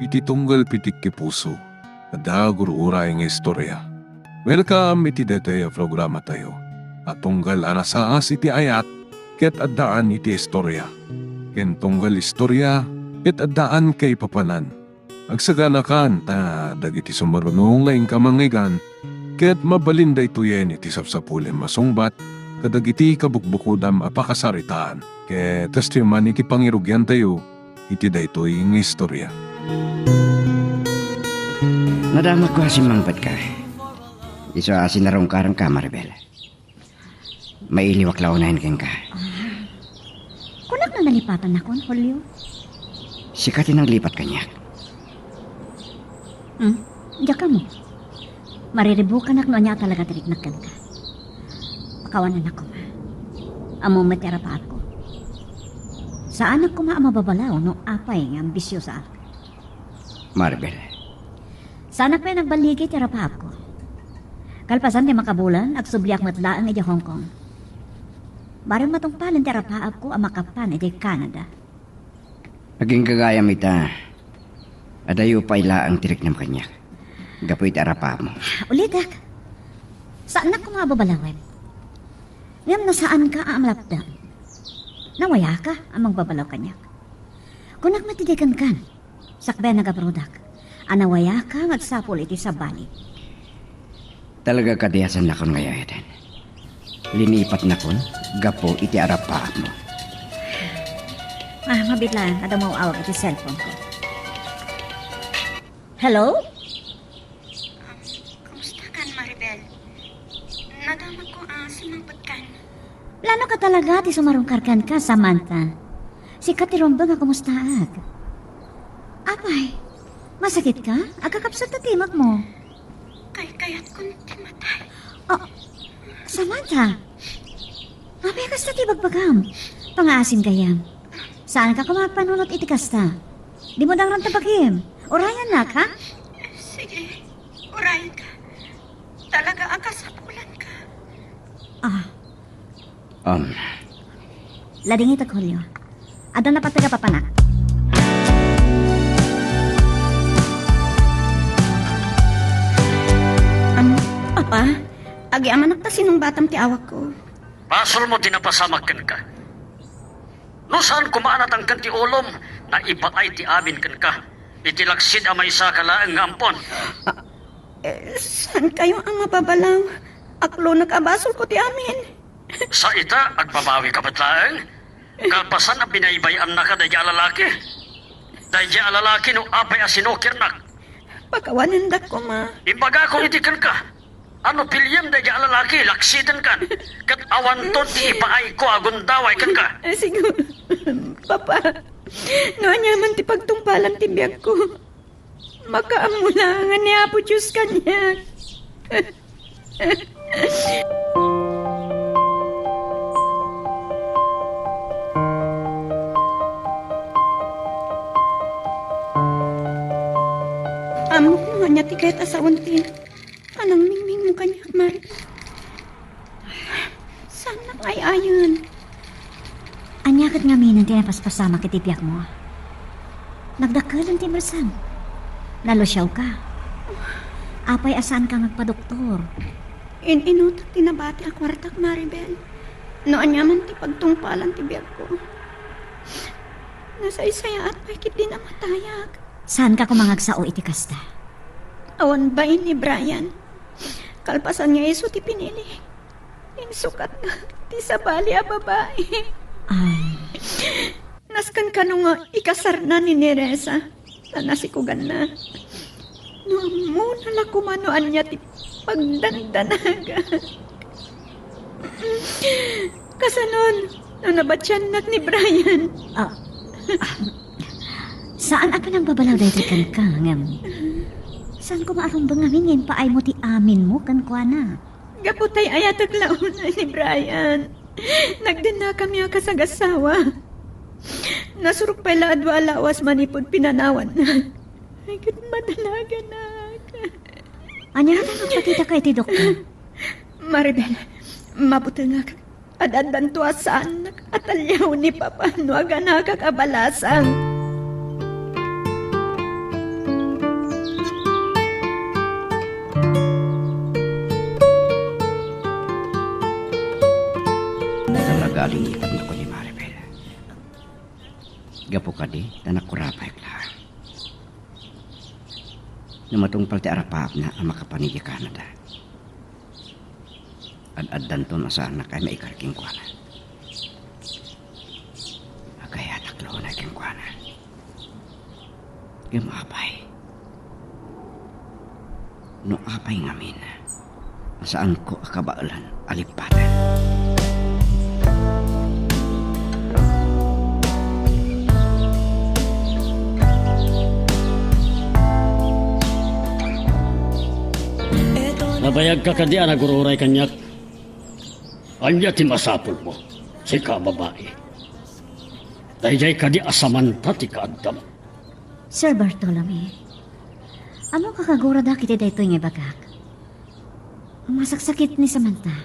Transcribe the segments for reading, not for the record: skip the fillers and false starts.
iti tunggal pitik ki puso. Ada guru-ura nga istorya. Welcome iti detoy programa tayo. At tunggal anasaas iti ayat, ket addaan iti istorya. Ken tunggal istorya, ket addaan kay papanan. Agsaganakan ta dagiti sumarunong laing kamangigan, ket mabalinda ituyen iti sapsapulen masungbat, kadagiti kabukbukudam apakasaritaan. Ket testiman iti pangirugyan tayo, iti daytoy nga istorya. Nadamat ko asin mangpat ka. Iso asin na rong karang ka, Maribel. Mailiwak launahin keng ka. Kunak na nalipatan na kon, Julio. Sikatin ang lipat kanya. Diyak ka mo. Mariribukan ak no niya talaga tiriknak ka. Pakawanan ako ma. Amo matira pa ako. Saan ako maamababalaw no apay ng ambisyo sa ako. Maribel, Sana pa nagbaligi tira pa ako. Kalpasan di makabulan, agsubliak matlaan iti Hong Kong. Barang matungpalan tira pa ako ang makapan iti Canada. naging kagayam ita. Adayo pa ila ang tirik ng kanya. Gapoy tarapa mo. Ulitak, saan ako mababalawan? Ngam na saan ka ang lapdam? Nawaya ka ang magbabalaw kanya. Kunak matidikan kan, sakbay nagaprodak. Anawaya ka ngagsapol iti sa bali. Talaga kadiyasan na kon ngayon. Linipat na kon, gapo iti arapa mo. Mabitlaan, ada mo awag iti cellphone ko. Hello? Kamusta kan, Maribel? Nadama ko sumangpot kan. Plano ka talaga ti sumarungkarkan ka, Samantha. Si Katiromba nga kumustaag. Apay, masakit ka? Agakapsat na timak mo. Kayat kong timatay. Oh, Samantha. Apay kasta ti bagbagam. Pangaasim kayam. Saan ka kumapanunot iti kasta? Di mo dang rantabagim. Orayan na ka? Sige, urayan ka. Talaga akasapulan ka. Lading ito, Julio. Ada na pataga papanak. Papa, agi amanak ta sinong batam ti awak ko. Pasol mo tinapasamakan ka. No saan kumaanat ang kanti ulom na ipaay ti amin kan ka. Itilaksid ang may sakalaang ngampon. Saan kayo ang mababalaw? Aklo nag-abasol ko ti amin. Sa ita, agbabawi ka batlaang. Kalpasan ang binaybayan na ka dahi alalaki. Dahi alalaki no apay asinokirnak. Pagkawanan ko, ma. Imbaga ko itikan ka. Ano pilyam dahi alalaki, laksidan kan. Kat awanton ti ipaay ko agundaway kan ka. Siguro, Papa, noon niya man ti pagtungpalan ti biyag ko. Makaamulangan ni Apo Diyos kanya. Amok mo niya ti kahit asawan ti. Anang mingming mo kanya, Mari. Sana ay ayon. Anyakat nga minan tinapaspasama kitipyak mo. Nagdakalan ti Marsan. Nalusyaw ka. Apay asan ka ngagpadoktor. Inutak tinabati ang kwartak, Maribel. Noon niya man ti pagtungpalan ti biyag ko. Nasa isaya at pakit din ang matayag. Saan ka kumangagsao iti kasta? Awan ba ni Brian? Kalpasan niya iso ti pinili. Insukat na ti sabali a babae. Ay, Naskan ka nung ikasar na ni Neresa. Na nasikugan na. Noong muna la kumanoan niya ti pagdandanaga. Kasanon, nung nabatsyanak ni Brian. saan apa nang babalaw dahil kan ka? Saan ko maarong bangangin paay mo ti amin mo kan kwa na? Gaputay ayatag laon ni Brian. Nagdina kami kasagasawa. Nasurok pa ila adwa alawas manipod pinanawan na. Ay, kat madalaga na. Anya na magpakita kay ti doktor? Maribel, mabuti nga ka. Adandan to asaan atalyaw ni Papa no aga nakakabalasang. Salamat na ko ni Maribel. Gapo ka di, tanak ko rapay lang. Namatong palte arapap na ang makapanigi Canada. Ad-addan to na saan na kay maikarking kuana. Agaya taklo na king kuana. Gamapay. No apay ngamin. Saan ko akabaalan alipatan. Nabayag ka kadi nagururay kanyak. Anya ti masapul mo, sika babae. Dayjay kadi asamanta ti kaadam. Sir Bartolome, amo kakagura da kiti dayto nga bagak. Ang masaksakit ni Samantha,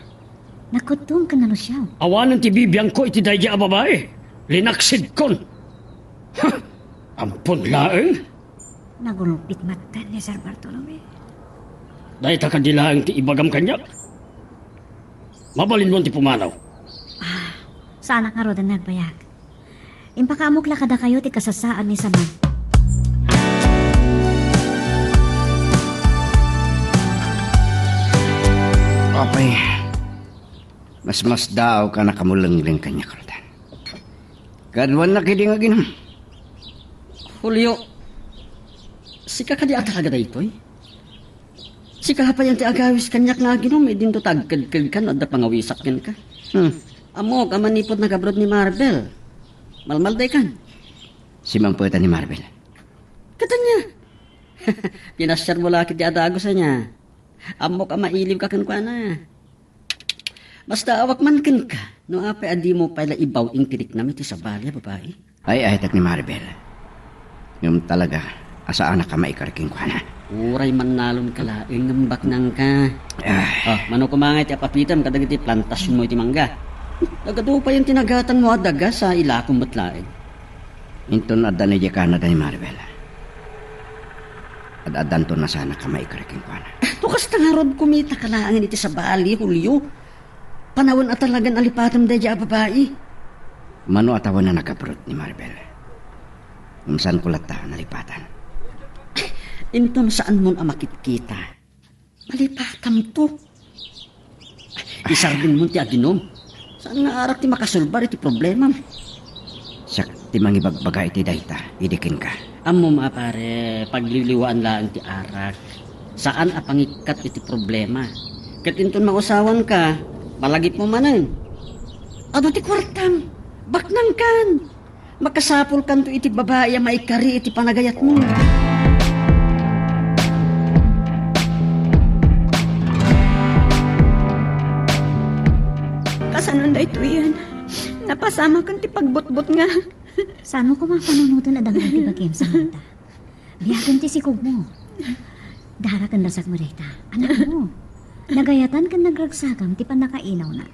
nakutong ka na no siya. Awanan ti bibiyang ko iti dayjay a babae. Linaksid kon. Ha! Ampun laeng. Nagulupit mata ni Sir Bartolome. Dahil ta kadilaang ti ibagam kanyak. Mabalin mo ti pumanaw. Sana nga ro na nagbayag. Impakaamok la kada kayo ti kasasaan ni Samantha. Apay, mas daw ka nakamulangling kanya karutan. Kadwan na kidi nga ginam. Julio, sika ka di atalaga da ito'y? Sika pa yan ti agawis kanyak nga ginom, din to tagkad-kad kan at da pangawisak yan ka. Amo, ka manipod na kabrod ni Maribel. Malmalday kan. Si Mampueta ni Maribel. Katanya. Pinasyar mo lakit di adago sa niya. Amo ka mailiw ka kan kwa na. Basta awak man kan ka. No apay adi mo pala ibaw ing tirik namin ti sa balya, babae. Ay tak ni Maribel. Ngam talaga, asaan na ka maikarking kwa na. Uray man nalon ka laing ngambak nang ka. Mano kumangay ti apapitam kadag iti plantasyon mo iti mangga. Nagado pa yung tinagatan mo adaga sa ilakong batlaeng. Inton adan ni Canada ni Maribel. Ad-adan to na sana ka maikarking kwa na. Tukas tangarod kumita ka laangin iti sa bali, Julio. Panawan at talagang alipatam da dya babae. Mano atawan na nakabrot ni Maribel. Saan ko lata nalipatan. Inton saan mo ang makikita. Malipatam to. Isarbin mo ti aginom. Saan nga arak ti makasulbar iti problema? Sak ti mangibagbagay ti dayta, idikin ka. Amo pare, pagliliwaan lang ti arak. Saan apangikat iti problema? Kat inton mausawan ka, malagip mo manan. Ano ti kwartam? Baknang kan. Makasapol kan to iti babae maikari iti panagayat mo. Kasanon da ito yan. Napasama kang ti pagbutbut nga. Saan mo kumapanunutan na dangan ti bagim, Samantha? Biyagan ti sikog mo. Dara kan rasak mo rita. Anak mo. Nagayatan kan nagragsagam ti panakainaw na.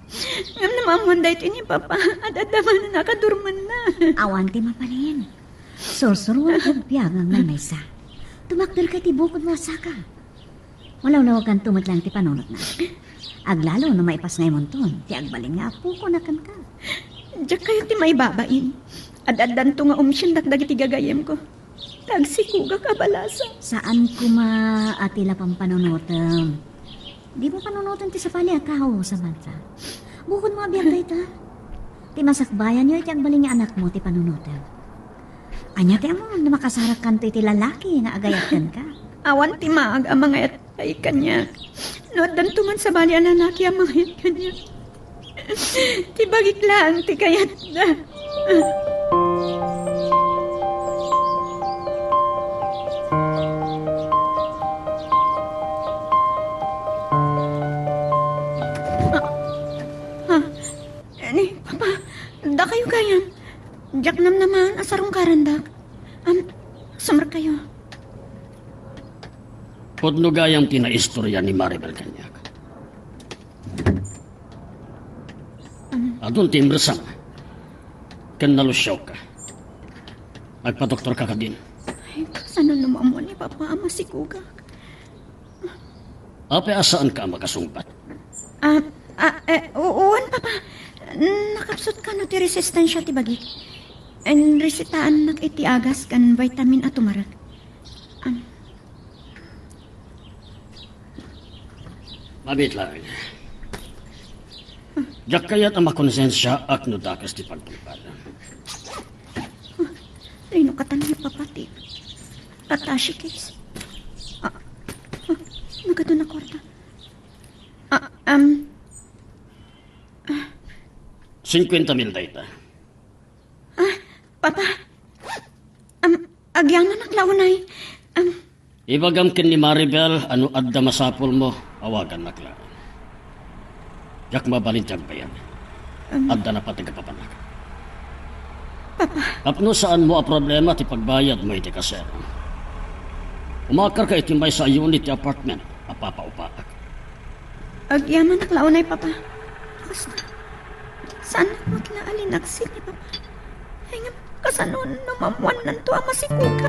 Ngam namamon da ito ni Papa. At adaman na nakadurman na. Awan ti mapalin. Sorsuruan ti biyagang nanay sa. Tumakdal ka ti bukod mo saka. Walaw-law kan tumatlang ti panunot na. Aglalo na maipas ngay monton. Ti agbalin nga apo ko na kan ka. Diyak kayo ti may babain. Ad-adan to nga umsyon dakdag iti gagayem ko. Tagsikuga ka balasa. Saan ko maatila pang panunutan? Di mo panunutan ti sa pali akaw, Samantha. Bukod mo abiyag dayta. Ti masakbayan nyo iti agbalin nga anak mo ti panunutan. Anya ti amo na makasarak kanto iti lalaki nga agayatan ka. Awan ti maag ang mga ay kanya. No, dantuman sa bali ang lalaki ang mga yat kanya. Ti bagik lang, ti kayat na. Papa, da kayo kayan. Diyak nam naman, asarong karandak. Sumar kayo. Pudno gayang tinaistorya ni Maribel kanyak. Adun timbrasang. Kan nalusyaw ka. Magpa-doktor ka din. Ay, sana naman mo ni Papa masikuga. Ape asaan ka makasumpat? Uwan, Papa. Nakapsot ka no ti resistensya ti bagi. En resitaan nak iti agas kan vitamin at tumarag. Mabit lang. Diyak kaya't ang makonsensya at nudakas ti pagpapala. Lino ka tanong papati. Atashi case. Nagado na kwarta. 50,000 data. Papa. Agyaman naklaunay. Ibagam kin ni Maribel, ano adda masapol mo, awagan na klaan. Yak mabalintag ba yan? Adda na pati kapapanak. Papa. Kapno saan mo a problema ti pagbayad mo iti kasero. Umakar ka iti may sa unit ti apartment, apapaupaak. Agyaman naklaunay, Papa. Basta. Saan maglaalin aksil ni Papa? Ay nga, kasanon namamuan nanto ang masikuka.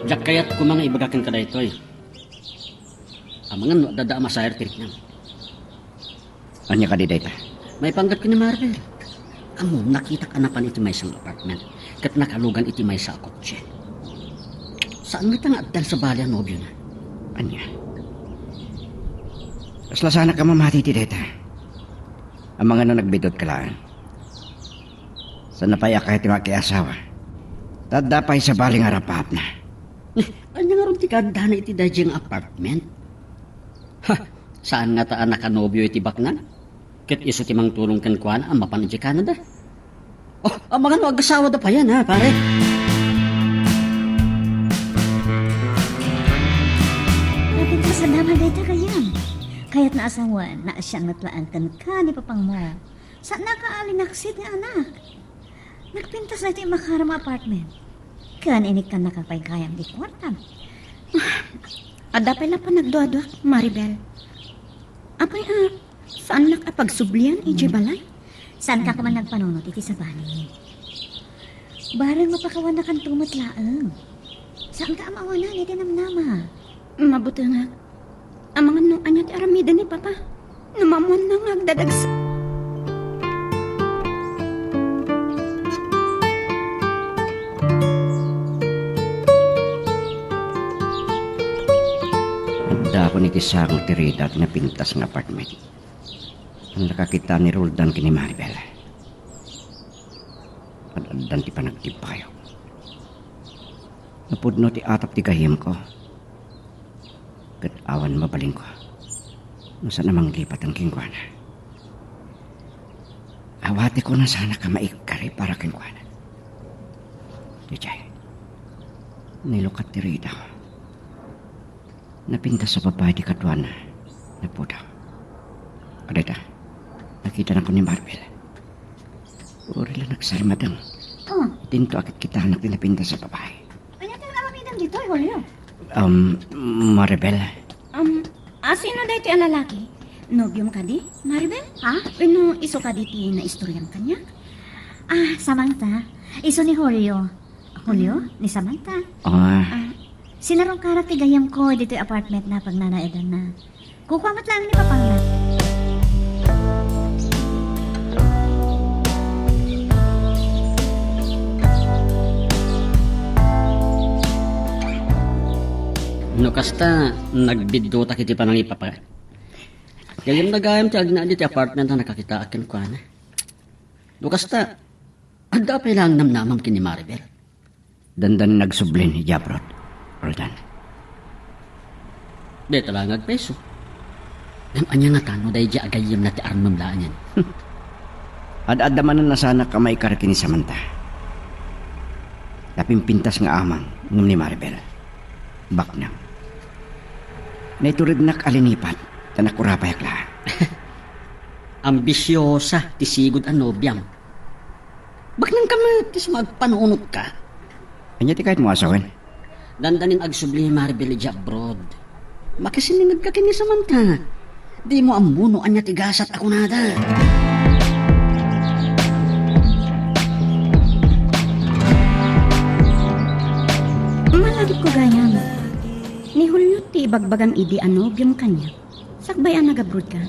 Diyak kaya't kumang ibagakan ka na ito eh. Amangan no, dada masayar tirik nang. Anya ka di dayta? May panggat ko ni Marvel. Amo, nakita ka na pa iti may isang apartment. Kat nakalugan iti may sa kotse. Saan may tanga adal sa bali ang nobyo na? Anya? Kasla sana ka mamati ti dayta. Ang mga no nagbidot ka lang. Sa napaya kahit yung asawa. Tadapay sa baling arapap na. Ano nga ron ti kanda na iti dajeng apartment? Ha, saan nga taan nakanobyo iti baknan? Kat iso ti mang tulong kan kuan ang mapan iti Canada. Oh, ang mga no agasawa da pa yan ha, pare. Lakin sa sadama dayta kayan. Kaya't naasawan na siyang natlaan ka ni papang mo. Saan nakaalinaksit ni anak? Nagpintas na ito yung makaram apartment. Kan inik ka nakapagkayang di kwartam. Adapay na pa nagduadwa, Maribel. Apay saan nakapagsublian iji balay? Saan ka man nagpanunot iti sa bani? Barang mapakawan na kang tumatlaang. Saan ka amawanan iti namnama? Mabuti nga. Ang mga nung anya ti aramida ni Papa. Namamuan na nga agdadagsa. Handa ako ni kisang tirida at napintas ng apartment. Ang nakakita ni Roldan kini Maribel. At ti panagtipayo. Napudno ti atap ti gahim ko. Kat awan mabaling ko. Nasa namang lipat ang kingkwana. Awati ko na sana ka maikari para kingkwana. Dijay. Nilukat ti Rida ko. Napintas sa babae di katwan na pudaw. Adeta, nakita na ko ni Maribel. Uri lang nagsarmadang. Oh, Tinto akit kita anak ni napintas sa babae. kanya tayo nakapidang dito, Julio. Maribel. Sino dahi ti ang lalaki? Nobyom ka di, Maribel? Ha? Ano iso ka di ti na istoryan kanya? Samantha. Iso ni Julio. Julio? Ni Samantha. Sinarong karat ti gayam ko dito yung apartment na pag nanaidan na. Kukuamat lang ni Papangla. No kasta, nagbiddo ta kiti panang ipapa. Gayam nagayam ti agna di ti apartment na nakakita akin ko na. No kasta, adda pa lang namnamam kini Maribel. Dandan nagsublin ni Jabrod. Roldan. Di talangag peso. Anya nga tano dahi di agayam na ti armam laan yan. Ad-adamanan na sana kamay karaki ni Samantha. Napimpintas nga amang ngum ni Maribel. Baknang. Naiturid nak alinipan. Tanakurapay akla. Ambisyosa ti sigud ang nobyam. Baknang kami ti magpanunot ka. Anya ti kahit mo asawin. Dandanin agsubli ni Maribel ija abroad. Makasiningag ka kini Samantha. Di mo amuno anya tigasat ako nada. ko ganyan. Ni Julio ti ibagbagang idi ano yung kanya. Sakbayan nag-abroad ka.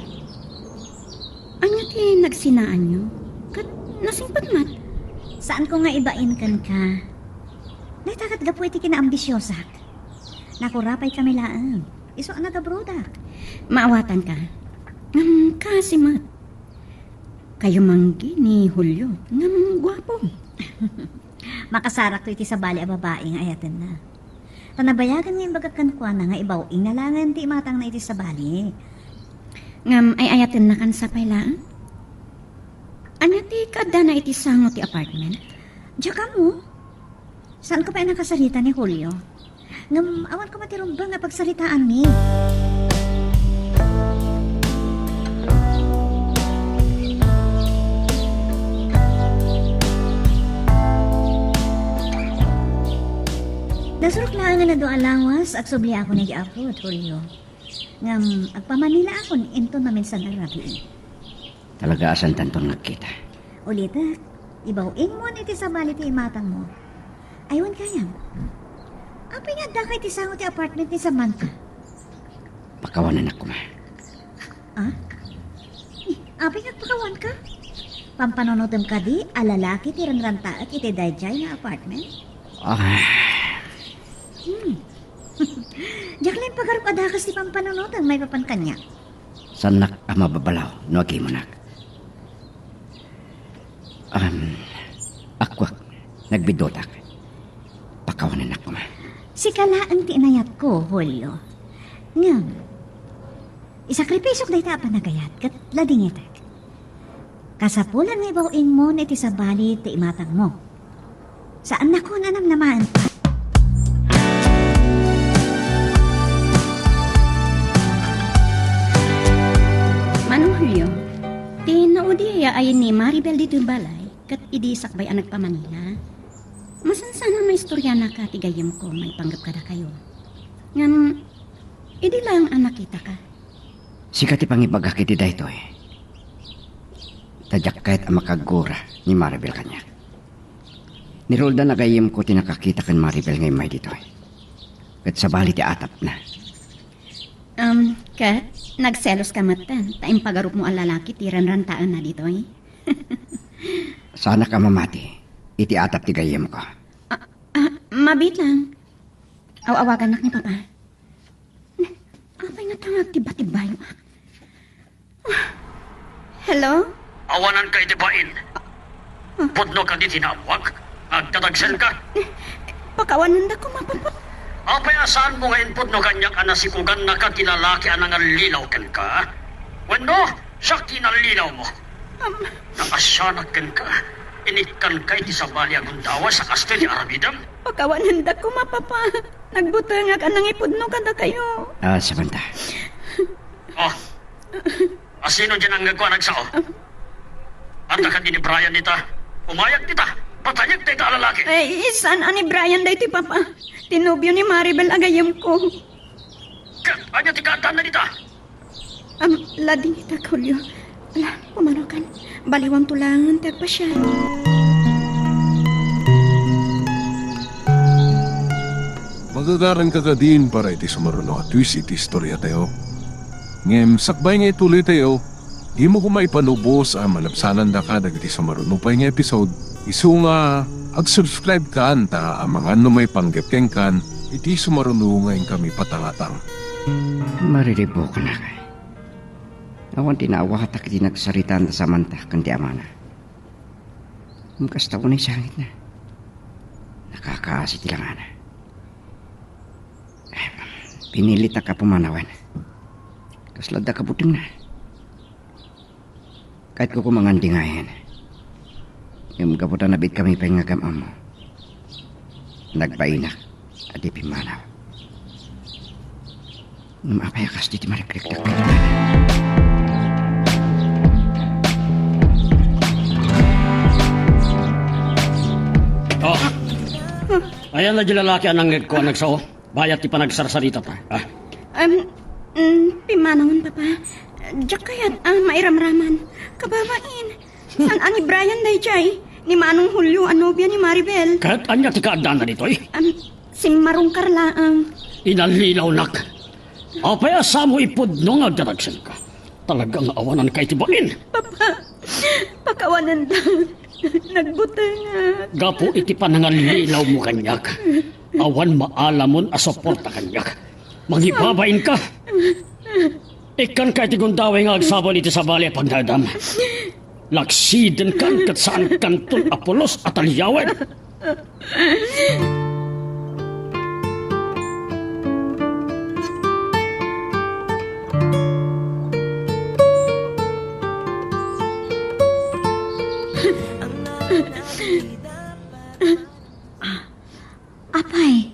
Anya ti nagsinaan nyo? Kat nasingpat mat. Saan ko nga ibain kan ka? Naitakat gapu iti kinaambisyosak. Nakurapay kami laang. Iso ang nagabrodak. Maawatan ka. Kasi mat. Kayo manggi ni Julio. Ngam gwapo. Makasarak to iti sa bali a babae nga ayatan na. Tanabayagan nga yung bagakan kwa na nga ibaw ingnalangan ti matang na iti sa bali. Ngam ay ayatin na kan sa pailaan? Anya ti kada na iti sango ti apartment? Diya ka mo? Saan ka pa nakasarita ni Julio? Ngam awan ko matirumbang nga pagsaritaan ni. Nasurok na nga na do alawas ag subli ako na gi-upload, Julio. Ngam agpamanila ako into namin sa narabi. Talaga asan tanton nagkita. Ulitak, ibaw ingmon iti sa bali ti imatang mo. Aywan kayam. Apay nga da kay ti sango ti apartment ni Samantha. Pakawanan ako ma. Ah? Apay nga pakawan ka? Pampanonotom ka di, alalaki ti ranranta at iti dayjay nga apartment? Jacqueline, pagarup adakas ti pampanonotom may papankanya. Sanak ang mababalaw, no agi mo nak. Akwak, nagbidotak. Pakawanan ako ma. Si kalaan ti inayat ko, Julio. Ngam, isakripisok dahi ta panagayat kat ladingitek. Kasapulan nga ibawing mo na iti sa bali ti imatang mo. Saan na ko nanamnamaan pa? Manong Julio, ti naudi ay ni Maribel dito balay, kat idi sakbay ang nagpamanila. Masansana may istorya na ka, tigayim ko, may panggap kada kayo. Ngam, idi lang ang nakita ka. Sikat ipangibagak iti dayto eh. Tadyak kahit ang makagura ni Maribel kanya. Ni Roldan nagayim ko tinakakita kan Maribel ngay may dito eh. Kat sa bali ti atap na. Kat, nagselos ka matan, taing pagarup mo ang lalaki, tiran-rantaan na dito eh. Sana ka mamati, iti atap ti gayim ko. Mabit lang. Awawagan nak ni Papa. Apay nga tangag tiba-tibayo. Hello? Awanan ka itibain. Pudno ka di tinawag. Agtatagsan ka. Pakawanan na ko mapapot. Apay asaan mo ngayon pudno kanyak anasikugan na kakilalaki anang lilaw kan ka? Wendo, siya kinalilaw mo. Nakasyanak kan ka. Inikan kay ti sabali agundawa sa kasto ni Arabidam. Pakawanan da ko mapapa. Nagbutangag anang ipudno kada kayo. Samantha. Oh, asino dyan ang nagkuha nagsao? At ka din ni Brian nita. Umayag nita. Patayag tayo ka lalaki. Ay, saan ani Brian da iti Papa? Tinubyo ni Maribel agayam ko. Kat, anya ti kaatan na nita. Lading ita Julio. Ala, pumarokan. Baliwang tulangan tagpa siya. Magagaran ka din para iti sumaruno at twist iti istorya tayo. Ngem, sakbay nga ituloy tayo. Di mo kumaipanubos ang malapsanan da ka dagiti sumaruno pa nga episode. Isu nga, ag-subscribe ka anta ang mga may panggapkeng kan iti sumaruno ngayon kami patangatang. Mariribo ka na kay. Awan tinawa hatak di nagsaritaan ta Samantha kan di amana. Kasta ko na isangit na. Nakakaasi tilang ana. Pinilit na ka pumanawan. Kaslad na kabuting na. Kahit ko kumangandi nga yan. Yung kaputan nabit kami pangagam mo. Nagpainak at ipimanaw. Mapayakas di mariklik na kayo. Oh, ayan na dyan lalaki anang nagkuha nagsao. Bayat ti panagsarsarita pa. Pimanawon Papa. Diyak kayat mairamraman. Kababain. Saan ani Brian day jay? Ni Manong Julio anobya ni Maribel. Kat, anya ti kaadaan na dito eh. Si Marong Karlaang. Inalinaw nak. Apay asa mo ipudno nga daragsan ka. Talagang awanan kay tibain. Papa, pakawanan daw. Nagbutang nga. Gapo iti panangalilaw mo kanyak. Awan maalamon a suporta kanyak. Magibabain ka. Ikan kay tigundaway nga agsabon iti sa bali pagdadam. Laksiden kan kat saan kanton Apolos at Alyawan. Apay.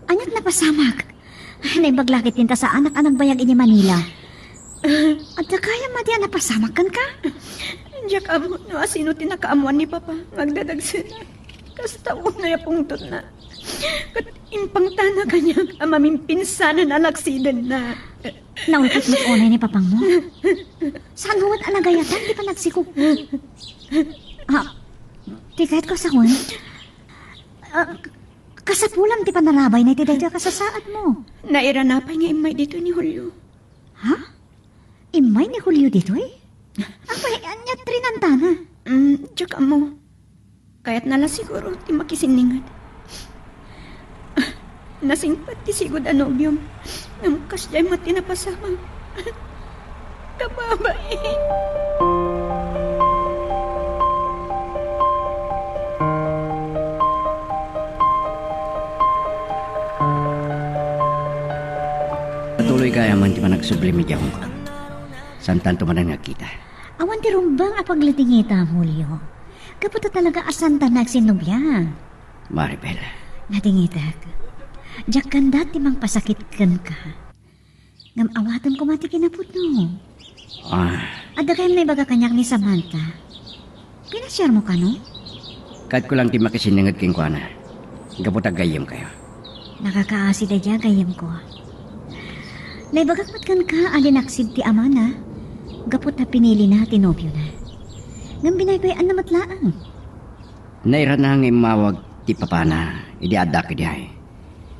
Anyat na pasamak. Naibaglakit tinta sa anak-anak bayag ini Manila. At kaya madya na pasamak kan ka? Diyak amo, no asino tinakaamuan ni Papa. Magdadagsin na. Kasta una ya pungtot na. Kat impang tana kanya ang mamimpinsanan na laksiden na. Naulpot mo unay ni papang mo. Saan huwag anagayatan, di pa nagsikop. Di kahit ko sa hun. Kasapulam ti panarabay na iti dayda kasasaad mo. Nairanapay nga imay dito ni Julio. Ha? Imay ni Julio dito eh? Apay, anyat rinantana. Diyak amo. Kaya't nala siguro ti makisiningan. Nasingpat ti sigod anobyom. Namkas jay mati na pasama. Kababay. Patuloy kaya man ti managsublim iti akong ko. Santan tumanan nga kita. Awan ti rumbang apaglitingita, Julio. Kaputa talaga asanta nagsinubya. Maribel, Natingitak. Diyak kanda ti mang pasakit kan ka. Ngam awatan ko mati kinaput no. Ada kayong may baga kanyak ni Samantha. Pinasyar mo ka no? kahit ko lang ti makisiningad king kuana. Gaputag gayem kayo. Nakakaasi da dya gayam ko. Naibagakmat kan ka alinaksid ti amana. Gapot na pinili na tinobyo na. Ngam binaybayan na matlaang. Nairan na nga imawag ti papana. Idi adak idi ay.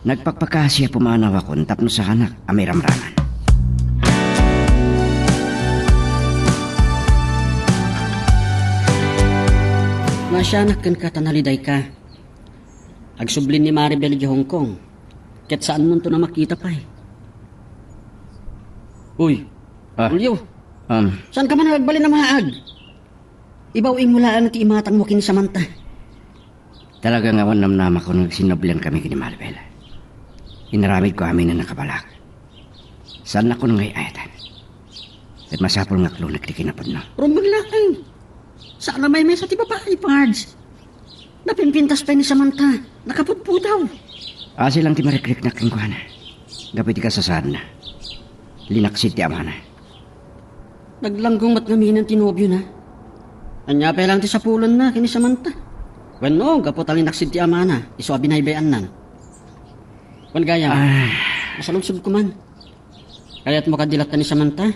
Nagpagpakasya pumanaw ako tapno sa anak amay ramraman. Nasyanak kan ka tanaliday ka. Agsublin ni Maribel di Hong Kong. Ket saan mo to na makita pa eh. Uy, Julio, saan ka man nagbali na maag? Ibawing mulaan ti imatang mo kin Samantha. Talaga nga namnama ko nung sinablian kami kini Maribel. Inaramid ko amin na nakabalak. Saan ako nang ayatan? At masapol nga klunag di kinapod na. Rumaglaang. Saan na may mesa ti babae, Pards? Napimpintas pa ni Samantha. Nakaputputaw. Asi lang ti marikrik na king kuhana. Gapit ka sa saan na. Linaksid ti amana. Naglanggong mat ngamin ang tinobyo na. Anya pa lang ti sapulan na kini Samantha. Bueno, gapot alin naksid ti amana. Iso abinaybayan nan. Wan gaya, masalungsod ko man. Kaya't mo kadilat ka ni Samantha.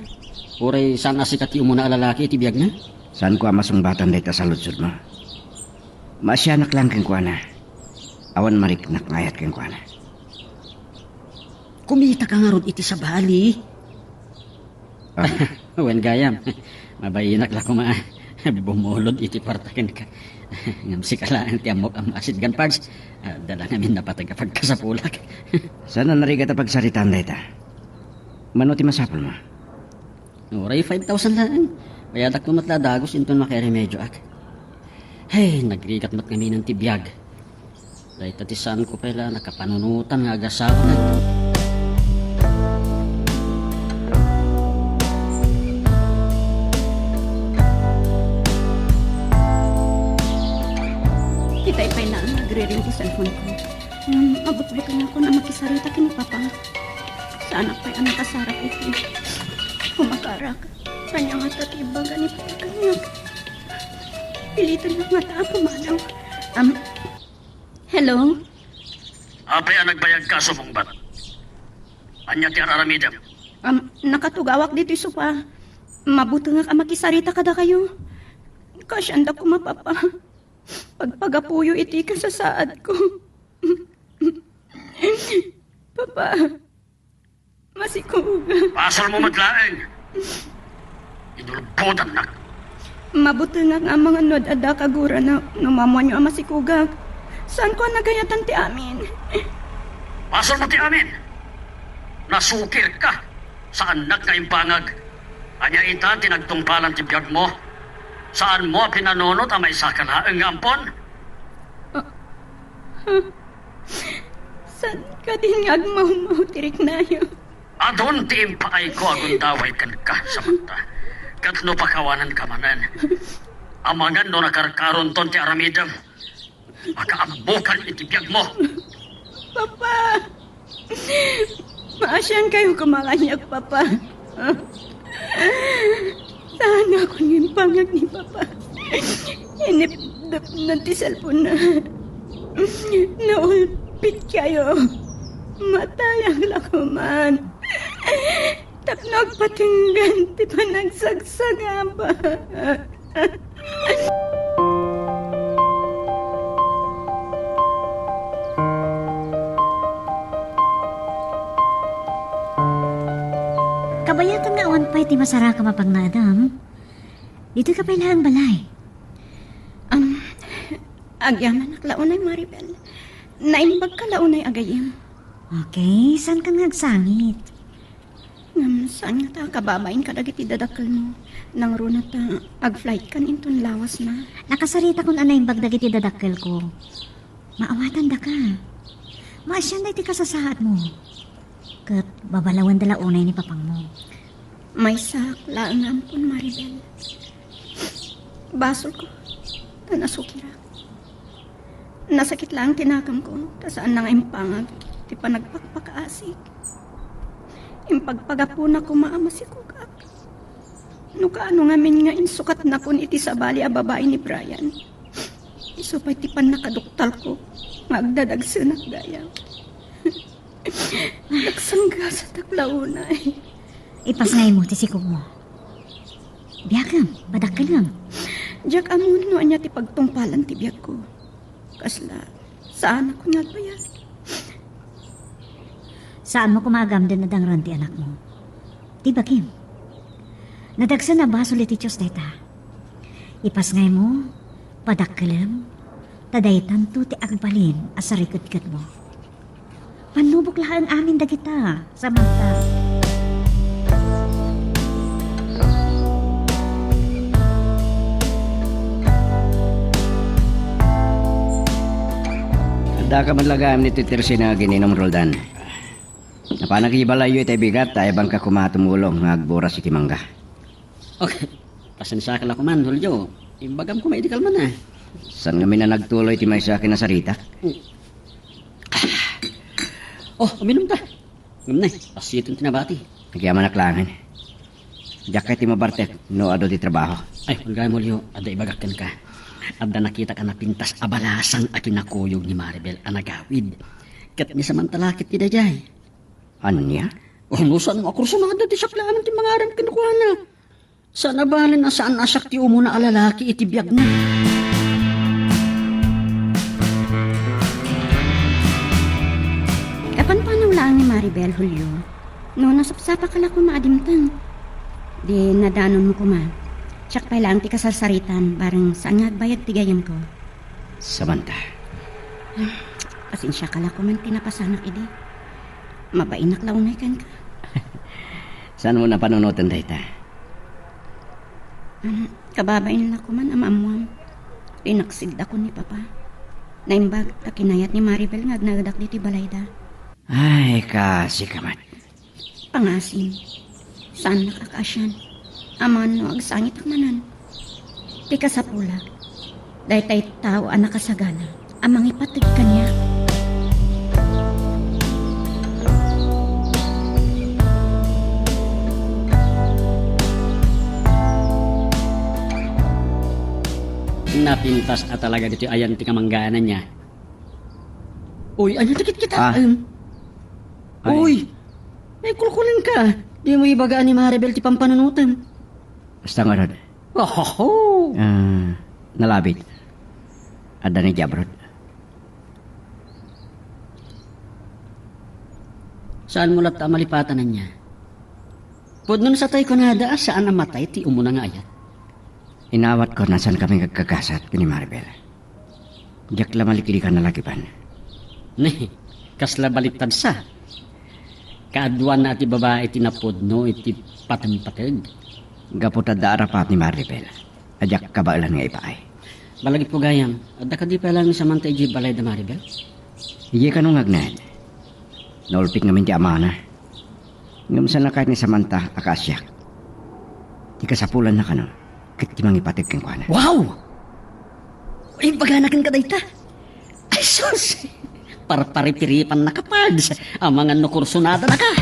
Uray saan asikat ti umuna alalaki iti biyag na? Saan ko amasong batan dito sa lutsod mo? Masyanak lang king kuhana. Awan mariknak ngayat king kuhana. Kumita ka nga ron iti sa bali. Wan gayam, mabayinak lang ko bumulod iti partakin ka. Ngam si kalaan ti amok ang asid gan Pards. Dala namin napatag kapag kasapulak. Sana narigat pagsaritan dito? Mano ti masapol mo? Uray 5,000 lang. Payadak ko matladagos inton makiremedyo ak. Hey, nagrigat mat kami ng tibiyag. Dahil tatisan ko pala nakapanunutan nga agasawa na. Itay-pay na nagre-ring sa cellphone ko. Abot-buto na ako na makisarita kini Papa. Sa anak pa'y anak kasarap ito. Kumakarak. Kanya nga tatiba ganito kanya. Pilitan na nga taa pumanaw. Hello? Apay ang nagbayag ka sumungbat. Anya ti araramidam. Nakatugawak dito iso pa. Mabuto nga ka makisarita kada kayo. Kasyanda ko mapapa. Pagpagapuyo iti ka sa saad ko. Papa. Masikuga. Pasal mo madlaeng. Inulbudan na. Mabuti nga nga mga nod ada kagura na numamuan nyo ang masikugag. Saan ko nagayatan ti amin? Pasal mo ti amin. Nasukir ka sa anak nga impangag. Anya ita tinagtungpalan ti biyag mo. Saan mo pinanonot ang may sakalaang nga ampon? Saan ka din nga agmaw-maw tirik na yun? Adon ti impaay ko agundaway kan ka sa mata. Katno pakawanan ka manan. Amangan no nakarkaron ton ti aramidam. Makaambukan iti biyag mo. Papa! Maasyan kayo kumakanyak, Papa. Saan ako ng pangag ni Papa? Inipdap na ti cellphone na. Naulpit kayo. Matayang lakuman. Taknog patinggan ti panagsagsagaba ba? Kabayatan nga awan pa'y ti masara ka mapangnadam. Dito ka pa'y lahang balay. Agyaman ak launay, Maribel. Naimbag ka launay agayim. Okay, saan ka nagsangit? Saan nga ta kababain ka dagiti dadakal mo? Nang runa ta ag-flight kan inton lawas na. Nakasarita kung anay bagdag iti dadakkel ko. Maawatan da ka. Maasyan da iti kasasahat mo. Kat babalawan dala unay ni papang mo. May sakla ang ampon, Maribel. Basol ko. Tanasukira. Nasakit lang tinakam ko. Tasaan na nga impangag. Ti panagpakpakaasik. Impagpagapuna ko maamasikugak. No kaano nga min nga insukat na kun iti sabali a babae ni Brian. Iso pa'y tipan nakaduktal ko. Magdadagsunak gaya. Nagsangga sa taklaunay. Ipasngay mo ti sikog mo. Biyagam, badakkel lang. Diyak amun no anya ti pagtungpalan ti biyag ko. Kasla, saan ako nagbayad? Saan mo kumagam din nadangran ti anak mo? Di ba, Kim? Nadagsan na ba sulit ti Diyos deta? Ipasngay mo, padakkelam, tadaytan to ti agbalin as sarikot-kat mo. Panubok lahan amin dagita, Samantha. Da ka man lagam ni titirsi na gininom Roldan. Napanagibalayo iti bigat tayo bang ka kumatumulong nga agbura si Kimangga. Okay. Pasensya ka lang ko man, Julio. Imbagam ko maidikal man ah. San nga na nagtuloy ti may sa akin na sarita? Oh, uminom ta. Ngam na, pasitin tinabati. Nagyaman naklangan. Diyak kay ti mabartek, no ado ti trabaho. Ay, hanggang mo, Julio, ada ibagakan ka. Ada nakita ka na pintas abalasang akinakuyog ni Maribel anagawid. Kat ni samantalakit ti dayay. Anya? Oh, no, saan mo akurso na ti saklaman ti mga aram kinukuha na. Saan nabalin na saan asak ti umuna alalaki iti biyag na. Kapan panaw lang ni Maribel, Julio? No, nasapsapa ka lang ko maadimtang. Di nadanon mo ko man. Siyak pa lang ti kasarsaritan, barang saan nga agbayad ti gayam ko. Samantha. Pasensya ka lang ko man tinapasanak idi. Mabainak launay kan ka. Saan mo napanunutan dayta? Kababain lang ko man amamuam. Pinaksid ako ni Papa. Naimbag ta kinayat ni Maribel nga agnagadak di ti balayda. Ay, kasi ka man. Pangasin. Saan nakakasyan? Aman no agsangit ang manan. Ti kasapula. Daytay tao ang nakasagana. Amang ipatig kanya. Napintas at talaga dito ayan ti kamangganan niya. Uy, ano tikit kita? Ah. Ay. Uy, ay kulkulin ka. Di mo ibagaan ni Maribel ti pampanunutan. Basta nga rod. Oh, Nalabit. Ada ni Jabrod. Saan mo lata malipatan na niya? Pudnon sa tay ko nada, saan namatay ti umuna nga ayat. Inawat ko nasan kami nagkagasat ni Maribel. Diyak la malikili ka na lagiban. Ni, kasla baliktad sa. Kaadwan na ti babae tinapudno iti pateng-pateng. Gapot at daarapat ni Maribel. Adyak kabailan nga ipaay. Balagit po gayam, adda ka di pa lang ni Samantha iji balay da Maribel? Iye ka nung agnan. Naulpik namin ti amana. Ngamsan na kahit ni Samantha akasyak. Di kasapulan na ka no. Kit ti mangipatig kang kuana. Wow! Ay, baganakan ka dayta. Ay, sus! Parparipiripan na kapads. Ang mga nukursunada na ka.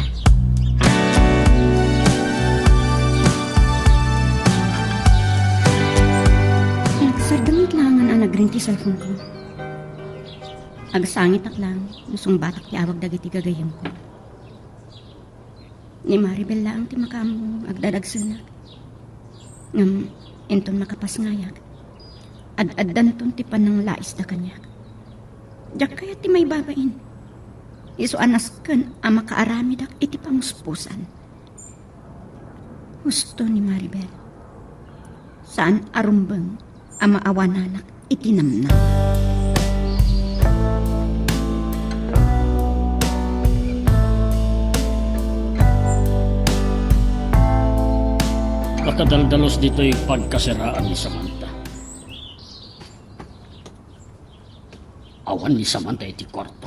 Nagsardamit lang ang nagring ti cellphone ko. Agsangit ak lang, lusong batak ti awag dagiti gagayam ko. Ni Maribel lang ti makamu agdadagsunak. Ngam, enton makapasngayag. Ad-addan ton ti panang lais da kanya. Diyak kaya ti may babain. Iso anas kan ang makaaramidak iti pamuspusan. Gusto ni Maribel. Saan arumbang ang maawananak itinamnam. Makadaldalos dito'y pagkasiraan ni Samantha. Awan ni Samantha iti kwarto.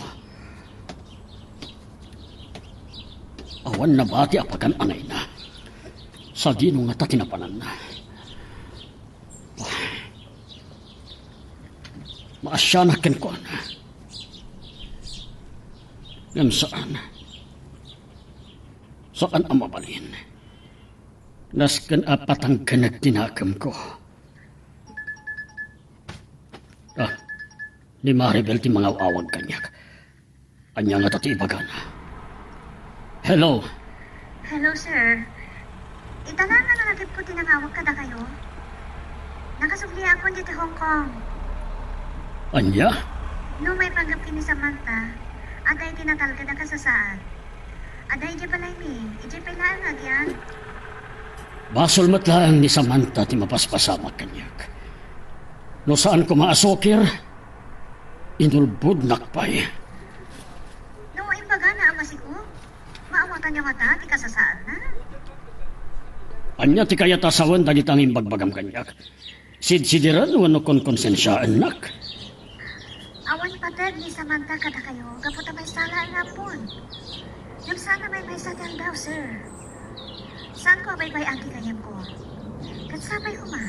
Awan na bati apagan anay na. Sa ginong nga tatinapanan na. Maasyanak ko na. Ngam saan? Saan ang mabalin? Naskan apat ang kanagtinakam ko. Ni Maribel ti mga awag kanyak. Anya nga tati ibagana. Hello. Hello, sir. Itanan na nalagip ko tinangawag kada kayo. Nakasubli ako dito Hong Kong. Anya? No may panggap kini Samantha, aday tinatalga na kasasaan. Aday di balay mi, iji pilaan agyan. Basol matlaang ni Samantha ti mapaspasama kanyak. No saan ko maasokir, inulbod nakpay. No imbaga na ang masiko, maawatan niyo mata, ti kasasaan na. Anya ti kaya tasawan dagitang imbagbagam kanyak. Sidsidiran wano kon konsensyaan nak. Awan patag ni Samantha kada kayo, kaputa may sala nga pun. Yung sana may sadyan daw, sir. Saan ko abay-bay ang kikayam ko? Katsabay ko ma,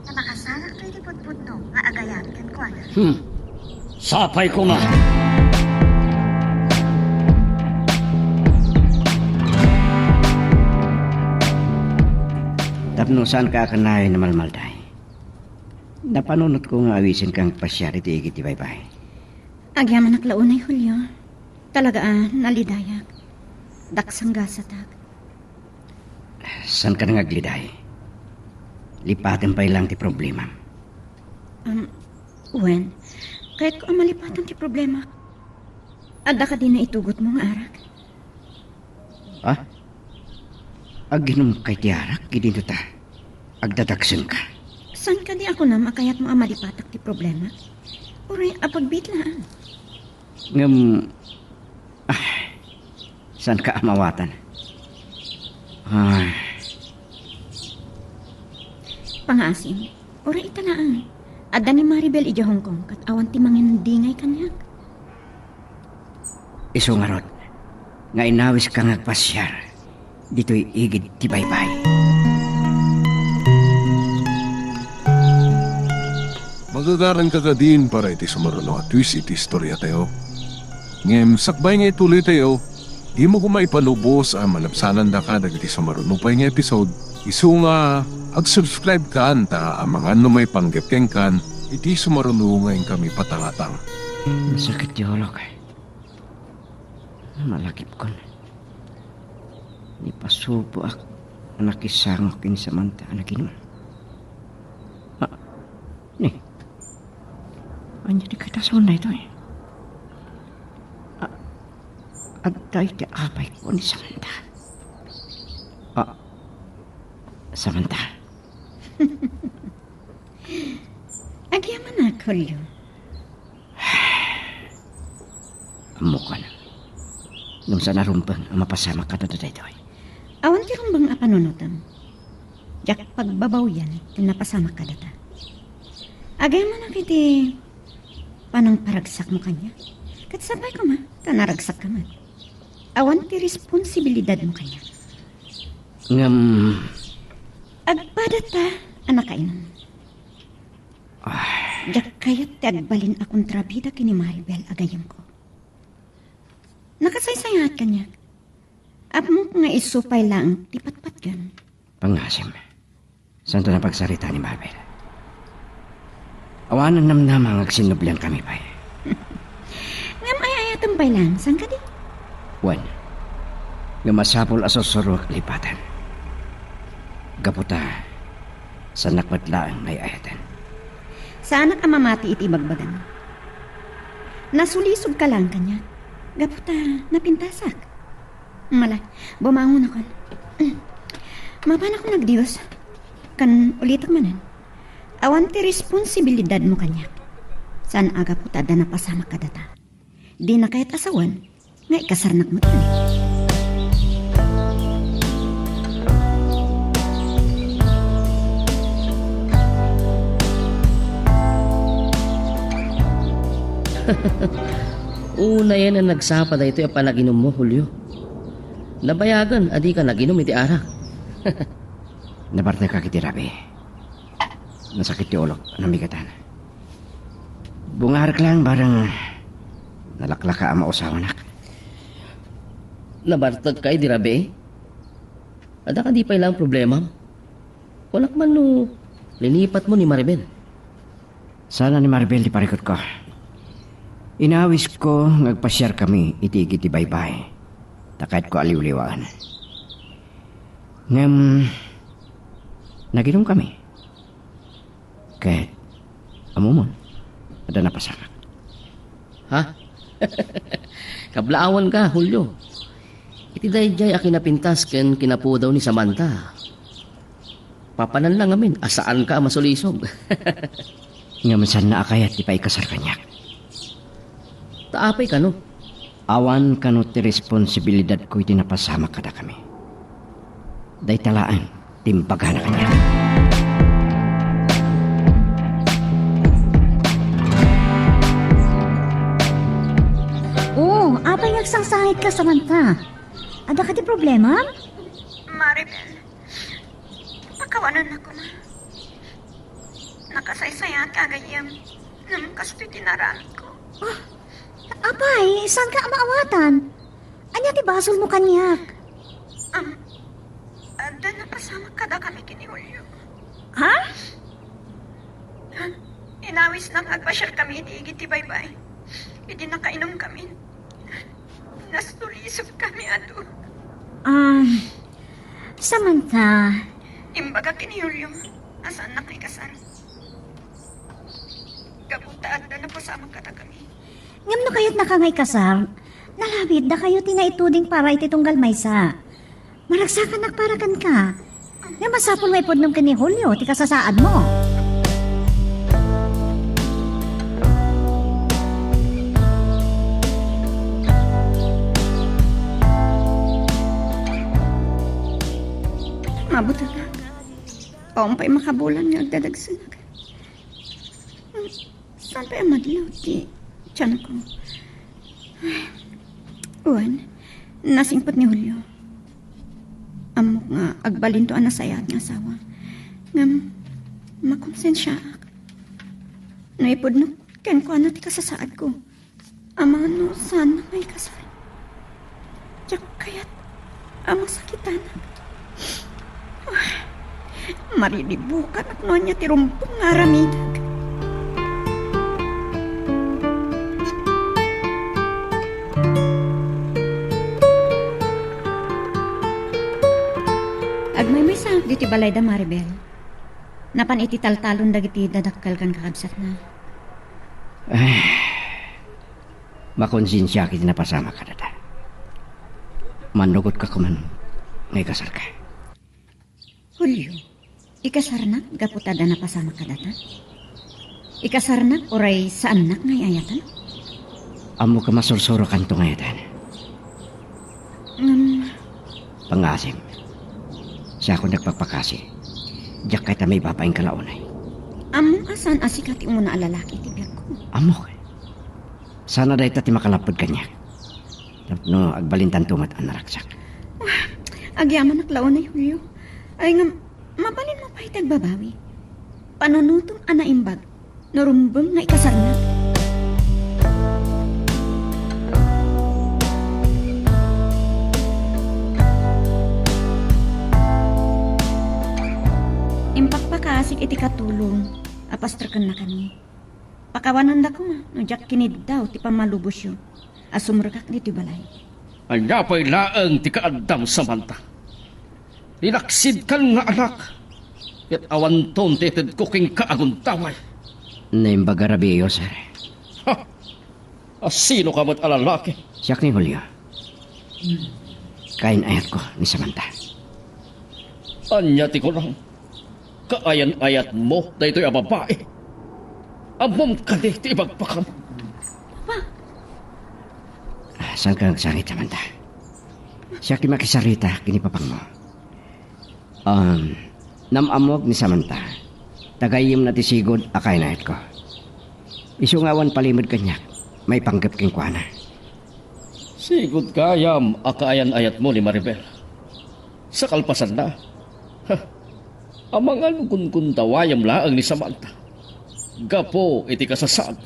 na makasalak to itipudpud no, nga agayan kan ko na. Sapay ko nga. Tapno saan ka akanay na malmalday? Napanunot ko nga awisin kang pasyari ti igit ti baybay. Agyaman naklaunay, Julio. Talagaan, nalidayak. Daksang gasatag. San ka nang agliday? Lipatin pa ilang ti problema. Wen, kahit ko ang malipatan ti problema, ada ka din na itugot mo nga arak. Ha? Aginom kay ti arak, gidin ta. Agdadaksan ka. San ka di ako na makayat mo ang malipatak ti problema? Uri, apagbitlaan. Ngam... San ka amawatan? Pangasim, uri itanaan. Ada ni Maribel ija Hong Kong kat awan ti mangindingay kanyak. Iso nga rod, nga inawis ka nga pasyar. Dito'y igid ti baybay. Magagaran ka ka din para iti sumaruno at twist iti istorya tayo. Ngem, sakbay nga ituloy tayo, di mo kumaipalubos ang malapsanan da ka dagiti sumaruno pa nga episode. Isu nga, ag-subscribe ka anta ang mga may panggepkeng kan, iti sumaruno ngayon kami patangatang. Masakit di holok. Malakip ko na. Ipasubo ak nakisangok kini Samantha anakin mo. Nih. Anya di kata sonda itu. Agday ti apay ko ni Samantha. Samantha. Agyaman na, Julio. Amo ka na. Nung sa narumpang ang mapasama ka na dito. Awan ti rumbang apanunutam. Jak pagbabaw yan, napasama ka data. Agyaman na kiti panang paragsak mo kanya. Kat sabay ko ma, tanaragsak ka man. Awan ti responsibilidad mo kanya. Ngam... Agpadata, anak kainan. Jak kayat ti agbalin akong trabida kini Maribel agayam ko. Nakasaysayat kanya. Apmo nga isupay lang, tipatpat gan. Pangasim. Saan to na pagsarita ni Maribel? Awanan namnamang agsinublan kami pa. Ngam ay tampay lang, saan ka di? Wan. Nga masapol asosorok lipatan. Gaputa. Sa nakmadlaang ay ayatan. Sana ka mamati iti bagbagan. Nasulisog ka lang kanya. Gaputa, napintasak. Mala, bumangon ako. Mapan ako nagdiyos. Kan ulitak manan. Awan ti responsibilidad mo kanya. Saan aga puta da napasama ka data. Di na kahit asawan, nga ikasarnak mo tayo. Una yan ang nagsapa na ito yung panaginom mo, Julio. Nabayagan, adi ka naginom iti arak. Nabarta ka kiti Rabi. Nasakit ti ulok, namigatan. Bungarak lang, barang nalaklak ka ama usawanak. Nabartag ka, di rabe. Ada ka di pa ilang problema. Walak man no, linipat mo ni Maribel. Sana ni Maribel di parikot ko. Inawis ko ngagpasyar kami iti baybay. Takait ko aliw-liwaan. Ngam, naginom kami. Kahit, amumon, ada napasakak. Ha? Kablaawan ka, Julio. Iti dayjay akin napintas ken kinapu daw ni Samantha. Papanan lang amin, asaan ka masulisog. Ngam san na akayat di pa ikasar kanyak. Taapay ka no? Awan kano ti responsibilidad ko iti napasama kada kami. Day talaan, timpagana kanya. Apay nagsangsangit ka, Samantha. Ada ka di problema? Maribel, pakawanan ako ma. Nakasaysayat ka gayam. Kasto'y tinarami ko. Apay, saan ka maawatan? Anya ti basol mo kanyak? Ada na pasama kada kami kini Julio. Ha? Inawis nang agpasyal kami iti baybay. Hindi nakainom kami. Nastulisog kami ato. Samantha, Imbaga kini Julio. Asan na kay kasal? Kabuta ada na pasama kada kami. ngam no kayo't nakangay kasar, nalabid na kayo tinaituding para iti tunggal maysa. Maragsakan nakparakan ka. Nga masapol may podnom ka ni Julio, ti kasasaad mo. Mabuti na. Paumpay makabulan nga agdadagsanag. Saan pa yung madlaw ti tiyan ko? Uwan, nasingpot ni Julio. Amok nga agbalin to anasayat nga asawa. Ngam, makonsensya ak. Naipod no, ken ko ano ti kasasaad ko. Ama no, sana may kasal. Tiyak kaya't ama sakitan. Marilibukan at no niya tirumpong nga ramidag. Agmay may sa diti balay da Maribel. Napan iti taltalon dagiti dadakkel kan kakabsat na. Makonsensya kiti napasama ka dada. manugot ka kuman ngay kasar ka. Julio, ikasarnak gaputada na pasama ka data? Ikasarnak oray saan nak ngay ayatan? Amo ka masursuro kanto ngayatan. Pangasim. Siya ako nagpapakasi. Diyak kahit may babaeng kalaunay. Among asan asikati mo na alalaki tibiyag ko. Amo ka. Sana dahi tati makalapod kanya. No, agbalintan tumat ang naraksak. Agyaman naklaon na Julio. Ay nga, mabalin mo pa itagbabawi. Panunutong anaimbag. Narumbang nga ikasarnak. Impakpakasik iti katulong. Apastrakan na kami. Pakawanan da ko no jak kinid daw ti pamalubos yun. Asumrakak dito balay. Anya pa'y laang ti kaadam Samantha. Linaksid kan nga anak. Ket awan ton tited ko king kaaguntaway. Naimbaga rabiyo, sir. Ha! Asino ka mo't alalaki? Siyak ni Julio. Kain ayat ko ni Samantha. Anya ti ko lang. Kaayan-ayat mo na ito'y ababae. Amom ka di ti ibagpakam. Saan ka nagsangit, Samantha? Siya kimakisarita, kinipapang mo. Namamog ni Samantha. Tagayim na ti sigod, akay na ko. Isungawan palimod kanyak, may panggap king kuana. Sigud kayam akaayan-ayat mo ni Maribel. Sa kalpasan na. Ha! Amangan kun tawayam laang ni Samantha. Gapo iti kasasaan.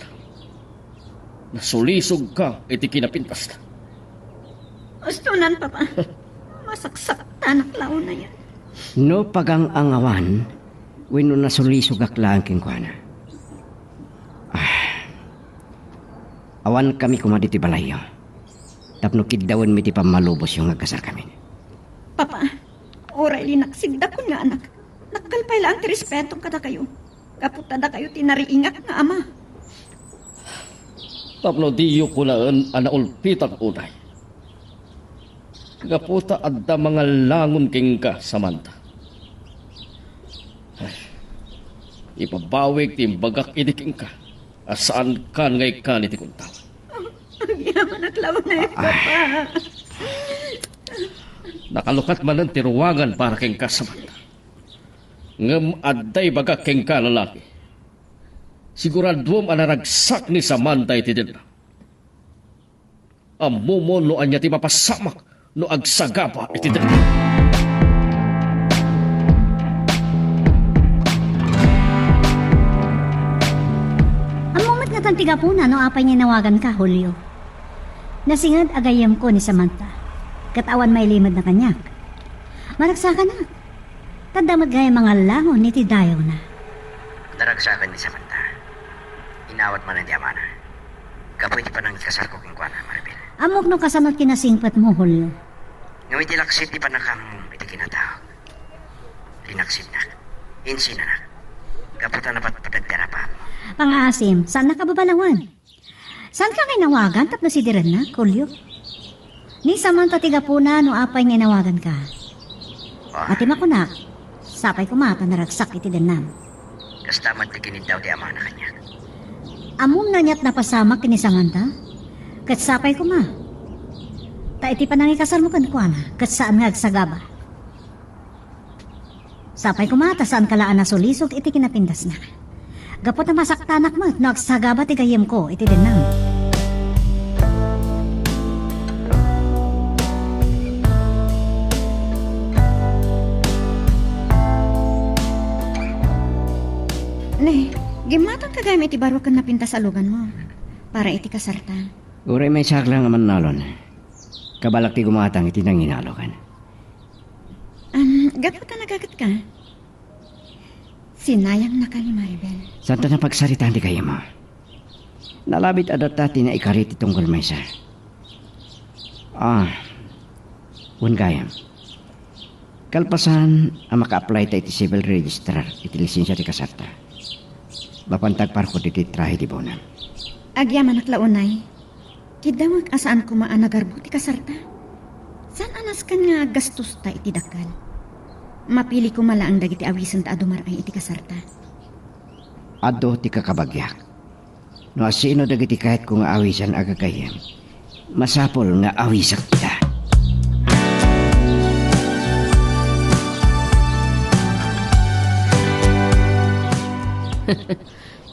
Nasulisog ka iti kinapintas na. Ustunan, Papa. Masaksak tanak laon na yan. No pagang angawan, wino nasulisog aklaan king kuana. Awan kami kumaditi balayo. Tapno kiddawan mi ti pamalubos yung agkasar kami. Papa, oray linaksigda ko nga anak. Nagkalpay lang ti respetong kada kayo. Kaputada kayo tinariingak nga ama. Tapno diyo ko na anaulpitan unay. Gaputa adda mga langon king ka, Samantha. Ay, ipabawig ti bagak idiking ka. Asaan ka ngay ka ni ti kuntawan. Ang yaman naklaw na yun, Papa. Nakalukat man ang tiruwangan para king ka, Samantha. Ngam adday bagak king ka lalaki. Siguraduam anaragsak ni Samantha iti din. Amumo no anya ti mapasamak no agsagapa iti din. Ang moment nga tantiga po na no apay niya nawagan ka, Julio. Nasingad agayam ko ni Samantha. Katawan may limad na kanyak. Maragsakan na. Tanda magaya mga langon ni Tidayo na. Daragsakan ni Samantha. Inawat man ang diamana. Kapoy di pa nang ikasar ko king kuana, Maribel. Amok no kasamot kinasingpat mo, Julio. Ngayon itilaksit di pa nakamong iti kinatawag. Linaksit na. Insi na na. Kaputa na patagpera pa. Pangasim, saan nakababalawan? Saan ka ngay nawagan tapno si Diren na, Julio? Ni Samantha tiga po na no apay ngay nawagan ka. Ati makunak, sapay kumata naragsak iti denam. Kastamad ti kinid daw di ama na kanya. Amom na niya't napasamak kini Samantha? Kat sapay kuma. Ta iti panangikasal mo kan kuana, kat saan nga agsagaba. Sapay kumata saan kalaan na sulisog iti kinapindas na. Gapot na masaktanak mo, no agsagaba ti gayem ko iti denam. Ne, gimatang kagami iti baro kan napinta sa lugan mo. Para iti kasarta. Uray may saklang naman nalon. Kabalak ti gumatang iti nang inalokan. Gapot na nagagat ka? Sinayang na ka ni Maribel. Santa na pagsaritaan di kayo mo. Nalabit adatati na ikarit itong gulmaysa. Gayam. Kalpasan ang maka-apply ta iti civil registrar iti lisensya ti kasarta. Bapantag parko iti trahe di bonan. Agyaman aklaunay. Kidawag asaan kumaan nagarbo ti kasarta. San anas kan nga gastos ta iti dakal? Mapili ko mala ang dagiti awisan ta adumar ay iti kasarta. Ado ti kakabagyak. No asino dagiti kahit kung awisan agagayam. Masapol nga awisak kita.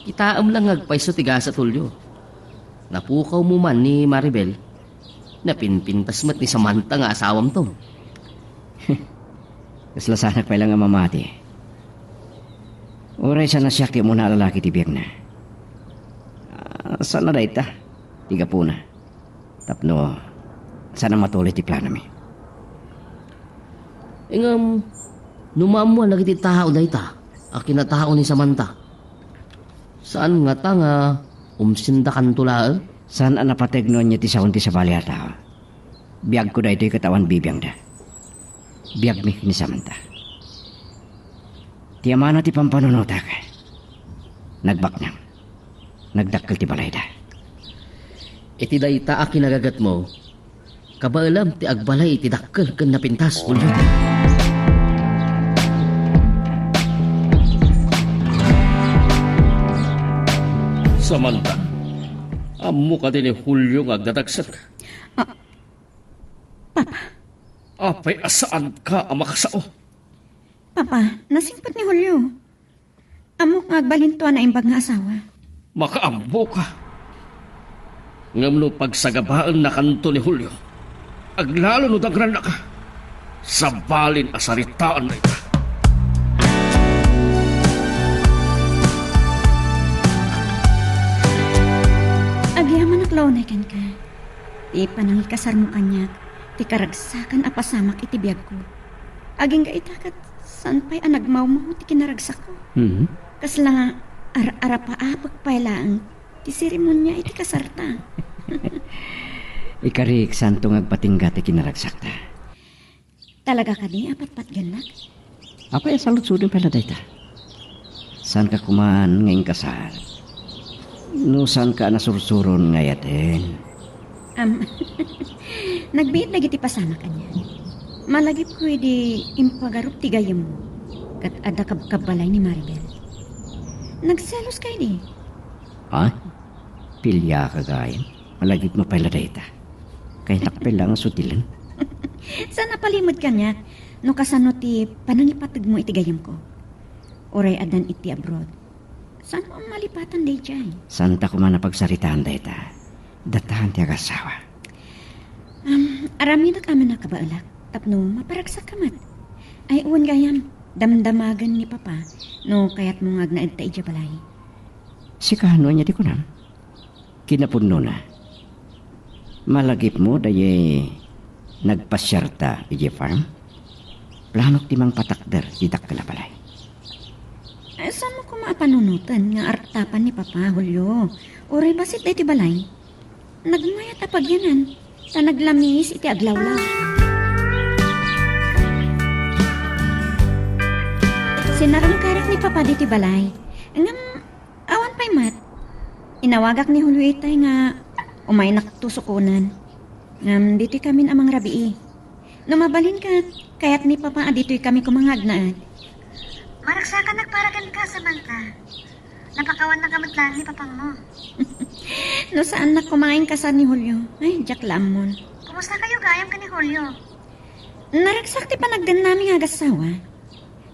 Itaam lang agpay tiga sa tulyo. Napukaw mo man ni Maribel, napinpintas mat ni Samantha nga asawam to. Kaslasanak pa lang nga mamati. Oray sa nasyak mo na lalaki ti biyag na. Saan na dahi ta? Tiga po na. Tapno, sana matuloy ti plano mi. Ingam, numamuan lagi ti tao dahi ta, akinatao ni Samantha. Saan nga ta nga umsindakan tula? Saan ang napategnon niya ti saon ti sa balyata? Biyag ko da ito'y katawan bibiyang da. Biyag mi ni Samantha. Ti amana ti pampanunotak. Nagbaknang. Nagdakkel ti balay da. Iti dayta a kinagagat mo, kabaalam ti agbalay iti dakkel ken napintas, Julio. Samantha, amo ka din ni Julio nga agdadagsak. Papa, Apay asaan ka ang makasao? Papa, nasingpat ni Julio. Amok nga agbalintuan na imbag nga asawa. Makaambo ka. Ngamno pagsagabaan na kanto ni Julio, aglalo no dagran na ka. Sabalin asaritaan na ita. Agyaman naklaunay ka. Di panang ikasar mo kanya, ti karagsakan apasamak iti biyag ko. Aging gaitakat, saan pa'y anagmaw-maw ti kinaragsak ko. Kasla ara pa pagpailaang ti seremonya iti kasarta. Ikarik santo ngagpatingga ti kinaragsak ta. Talaga ka di apat patganak? Apay salut-sudin pala dayta. Saan ka kumaan ngayong kasal? No saan ka nasursuron ngayatin? Nagbiit lagi ti pasama kanya. Malagip ko di impagarup ti gayam mo. Kat ada kabalay ni Maribel. Nagselos kay di. Ha? Pilya ka gayan? Malagip mo pala dayta. Kay nakapil lang ang sutilan. Sana palimod kanya. No kasano ti panangipatig mo iti gayam ko. Oray adan iti abroad. Saan mo ang malipatan day jay? Santa ko man napagsaritaan dayta. Datahan ti agasawa. Arami na kami nakabaalak. Tapno maparagsak kamat. Ay uwan gayam. Damdamagan ni Papa. No kayat mo nga agnaid ta ija balay. Si kahano niya di ko na. Kinapuno na. Malagip mo daye nagpasyarta di farm. Planok timang patakder di dakkel balay. Ay saan mo ko maapanunutan nga artapan ni Papa Julio? Oray basit iti balay. Nagmayat apagyanan. Ta naglamis iti aglawlaw. Sinarang karak ni Papa diti balay. Ngam, awan pa'y mat. Inawagak ni Julio itay nga umay naktusukunan. Ngam, dito'y kami amang rabii. Numabalin ka, kaya't ni Papa dito'y kami kumangag na at. Maragsakan nagparagan ka, Samantha. Napakawan na kamutlan ni papang mo. No saan na kumain ka sa ni Julio? Ay, Jack Lamon. Kumusta kayo gayam ka ni Julio? Naragsakti pa nagdan namin agasawa.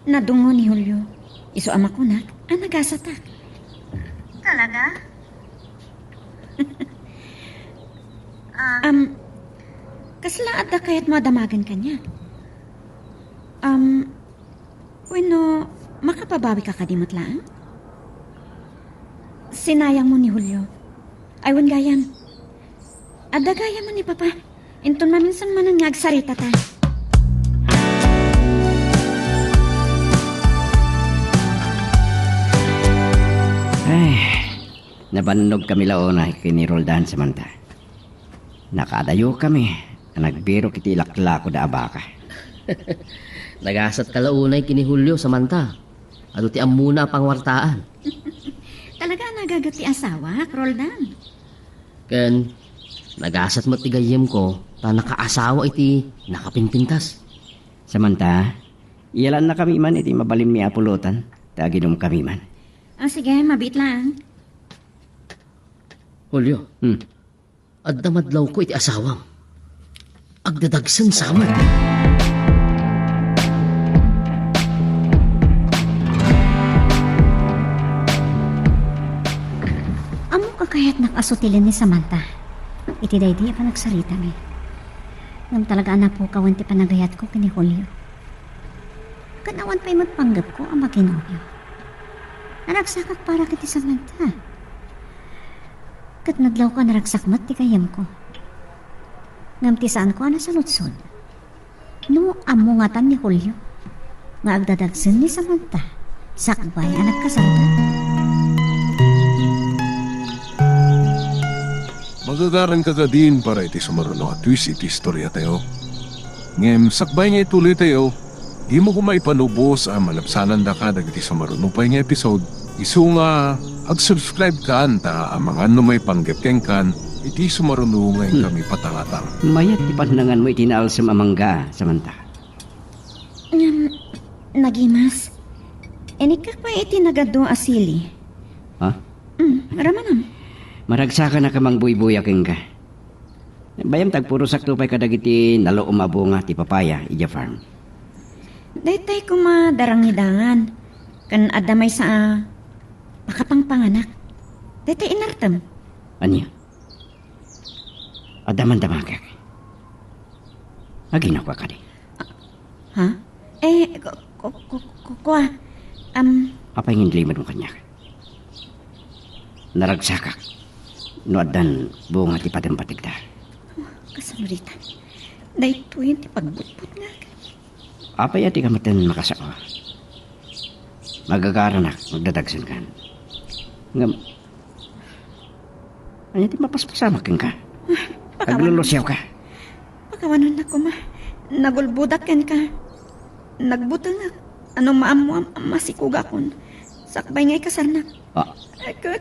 Nadungo ni Julio. Iso ama ko na, nagasatak. Talaga? Kasla adda kaya't madamagan ka niya. Bueno, makapabawi ka kadimot lang? Sinayang mo ni Julio. Aywan gayam. Adda gayam mo ni Papa. Inton maminsan man ang agsarita ta. Ay, nabannog kami laona kini Roldan Samantha. Nakadayo kami. Nagbiro kiti lakla ko da abaka. Nagasat kalaunay kini Julio, Samantha. Ano ti amuna pangwartaan? Talaga nagagati asawa, Roldan. Ken, nagasat mo tigayem ko, Ta nakaasawa iti nakapinpintas. Samanta, iyalan na kami man iti mabalim mi apulutan. Taginom kami man. Sige, mabit lang. Julio, adda madlaw ko iti asawam. Agdadagsan sa amin. Amo ka kaya't nakasutilin ni Samantha. Iti daydi pa nagsalita mi. Ngam talaga na po kawan ti panagayat ko kini Julio. Kanawan pa'y magpanggap ko ang maginobyo. Naragsakak para kiti Samantha. Kat nadlaw ka naragsakmat ti kayam ko. Ngam ti saan ko ana sa lutsod. No amungatan ni Julio. Nga agdadagsan ni Samantha. Sakbay anak kasarda. Magagaran ka din para iti sumaruno at twist iti istorya tayo. Ngem, sakbay nga ituloy tayo, di mo kumay panubos ang malapsanan da ka dagiti sumaruno pa nga episode. Isu nga, ag-subscribe ka anta ang mga may panggapkeng kan, iti sumaruno ngayon kami patangatang. Mayat ti panangan mo itinaalsam amangga, Samanta. Nagimas. Enikak pa iti nagado asili. Ha? Ramanam. Maragsakan na kamang buy-buyaking ka. Bayam tagpuro sakto pa'y kadagiti nalo umabunga ti papaya, ija farm. Daytay ko madarangidangan. Kan adamay sa pakapangpanganak. Daytay inartam. Anya? Adaman damagak. Aginaw ka di. Ha? Kuha. Apay ngindlimad mo kanya. Naragsakak. Noadan bunga ti padampatigda. Kasamuritan. Dayto yun ti pagbutbut nga. Apay ati kamatan makasao. Magagaranak, magdadagsan ka. Ngam. Anya ti mapaspasamak ka. Aglulosyaw ka. Pakawanan na ko ma. Nagulbudaken ka. Nagbutang na. Anong maamo ang masikuga kon. Sakbay nga'y kasarnak. Ah, Akot.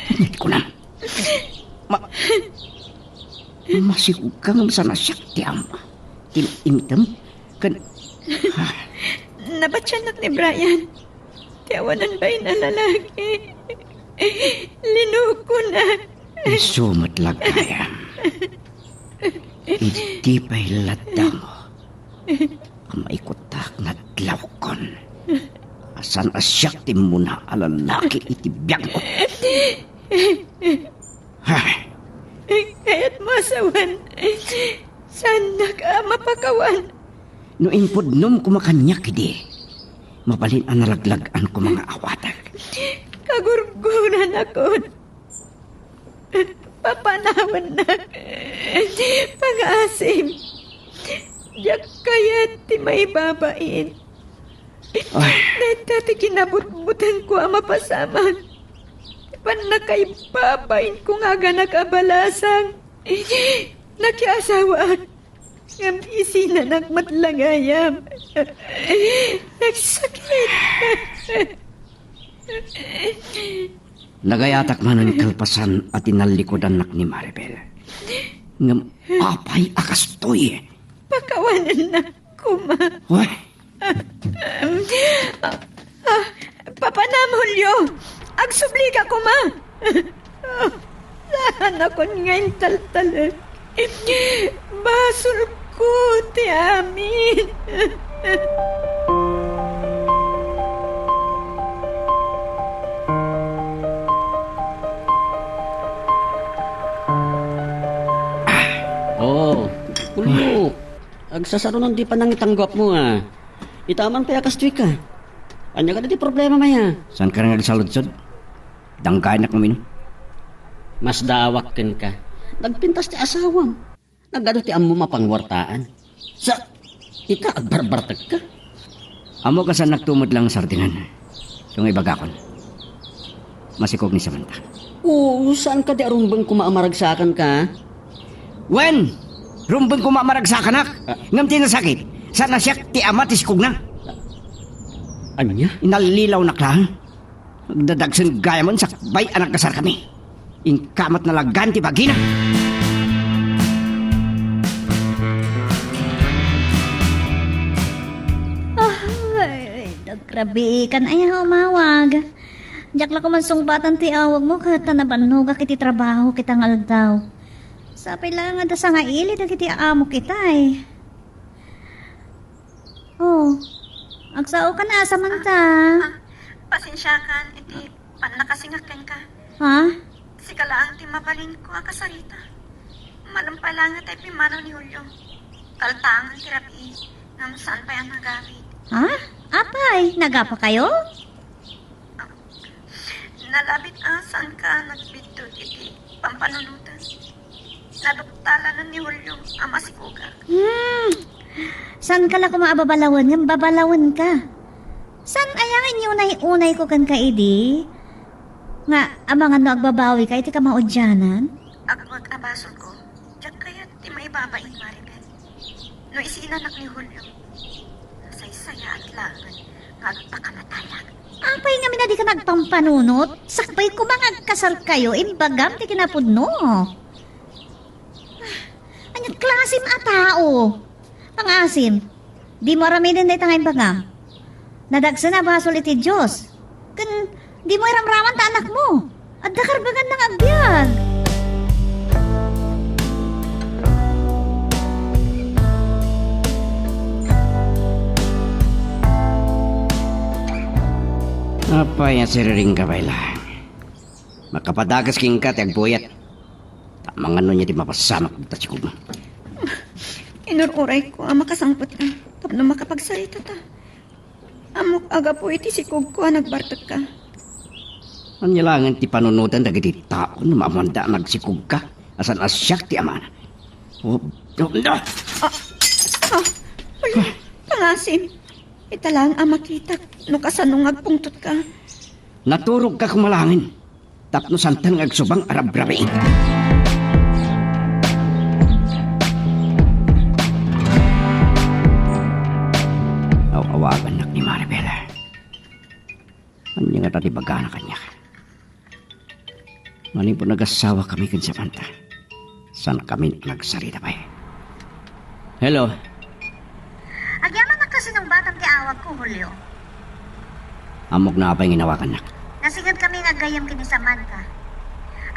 hindi ko na. Masikog kang sana siyak ti ama. Tinimitam. Kan... Nabatsanak ni Brian. Tiyawanan ba'y na lalaki? Linuko na. Sumat lagayam. Hindi pa'y lada mo. Ang maikutak na tlawkon. Asan asyak ti muna alalaki iti biyang ko. Ha? Kaya't masawan. Sana ka mapakawan. No impudnom kumakanyak di. Mabalin ang nalaglagan ko mga awatag. Kagurgunan ako. Papanawan na. Pag-asim. Diyak kaya't ti may babain. Ay, Dati kinabutbutan ko ang mapasaman. Pan nakaibabain ko nga nakabalasang. Nakiasawaan. Ngam isina nagmatlangayam. Nagsakit. nagayatak man ang kalpasan at inalikodan nak ni Maribel. Ngam apay akastoy. Pakawanan na kuma. Hoy, Papanam, Julyo. Agsubliga ko, ma. Saan ako ngayon taltalan? Basol ko, ti amin. Oh, Julio. Agsasaro nang di pa nang itanggap mo nga. Itaman pa yakas ka. Anya ka na di problema maya. saan ka nga nagsaludsod? Dangkain na kuminom. Mas dawakin ka. Nagpintas ti asawam. Nagado ti amo mapangwartaan. Sa ika agbarbartag ka. Amo ka saan nagtumod lang sardingan. Yung ibagakon. Masikog ni Samantha. Oo, saan ka di arumbang kumaamaragsakan ka? Wen! Rumbang kumamarag sa kanak. Ngam tinasakit. Saan na siya ti ama tisikog na. Anya? Inalililaw na klang. Magdadagsan gaya mo sakbay anak kasar kami. Ingkamat na lagan ti bagina. Grabe kan ay umawag. Diyak la ko man sungbatan ti awag mo kata na banuga kiti trabaho kita ngaldaw. Sapay lang nga da sa nga ili da kiti amo kita eh. Oh, agsao ka na samanta. Pasensya kan, iti panakasingakan ka. Ha? Sigalaang ti mabalin ko ang kasarita. Malampalangan tayo pimano ni Julio. Kaltangan ti Rabi, ngam saan pa yan nagawid. Ha? Apay, nagapa kayo? Nalabit saan ka nagbidto iti pampanunutan. Naduktala na ni Julio, ama si Kuga. Saan ka la kumaababalawan nga babalawan ka? San ayangin yung unay ko kan kaidi? Nga, abangan no agbabawi ka, iti ka maudyanan? Agwag abasol ko, diyak kaya ti maibabain Maribel. No isinanak ni Julio, saysaya at langan, ngagpakamatayan. Apay nga minadi ka nagpampanunot, sakpay kumangagkasal kayo, imbagam ti kinapudno. Anyang klasim a tao. Pangasim, di mo raminin na itangay bagam. Nadagsa na basol iti Diyos. Kan, di mo iramraman ta anak mo. At dakarbagan ng agbyag. Apa yang siriring ka ba lang? Makapadagas king ka tiyag buyat. Tamang ano niya di mapasamak dito si Kuma. Inururay ko ang makasangpot ka. Tapno makapagsalita ta. Amok aga po iti si Kugko nagbartot ka. Anyalangan ti panunutan dagiti tao na mamanda nagsikog ka. Asan asyak ti amana. Oh, no. Wala, pangasim. Ita lang ang makita no kasanong agpungtot ka. Naturog ka kumalangin. Tapno santan agsubang arab-rabi. Awagan nak ni Maribel. Ano nga tati baga na kanya? Maling po nag-asawa kami kan Samantha. Saan kami nagsarita pa eh? Hello? Agyaman na kasi ng batang tiawag ko, Julio. Amok na apay nginawakan nak. Nasigad kami nga gayam kini Samantha.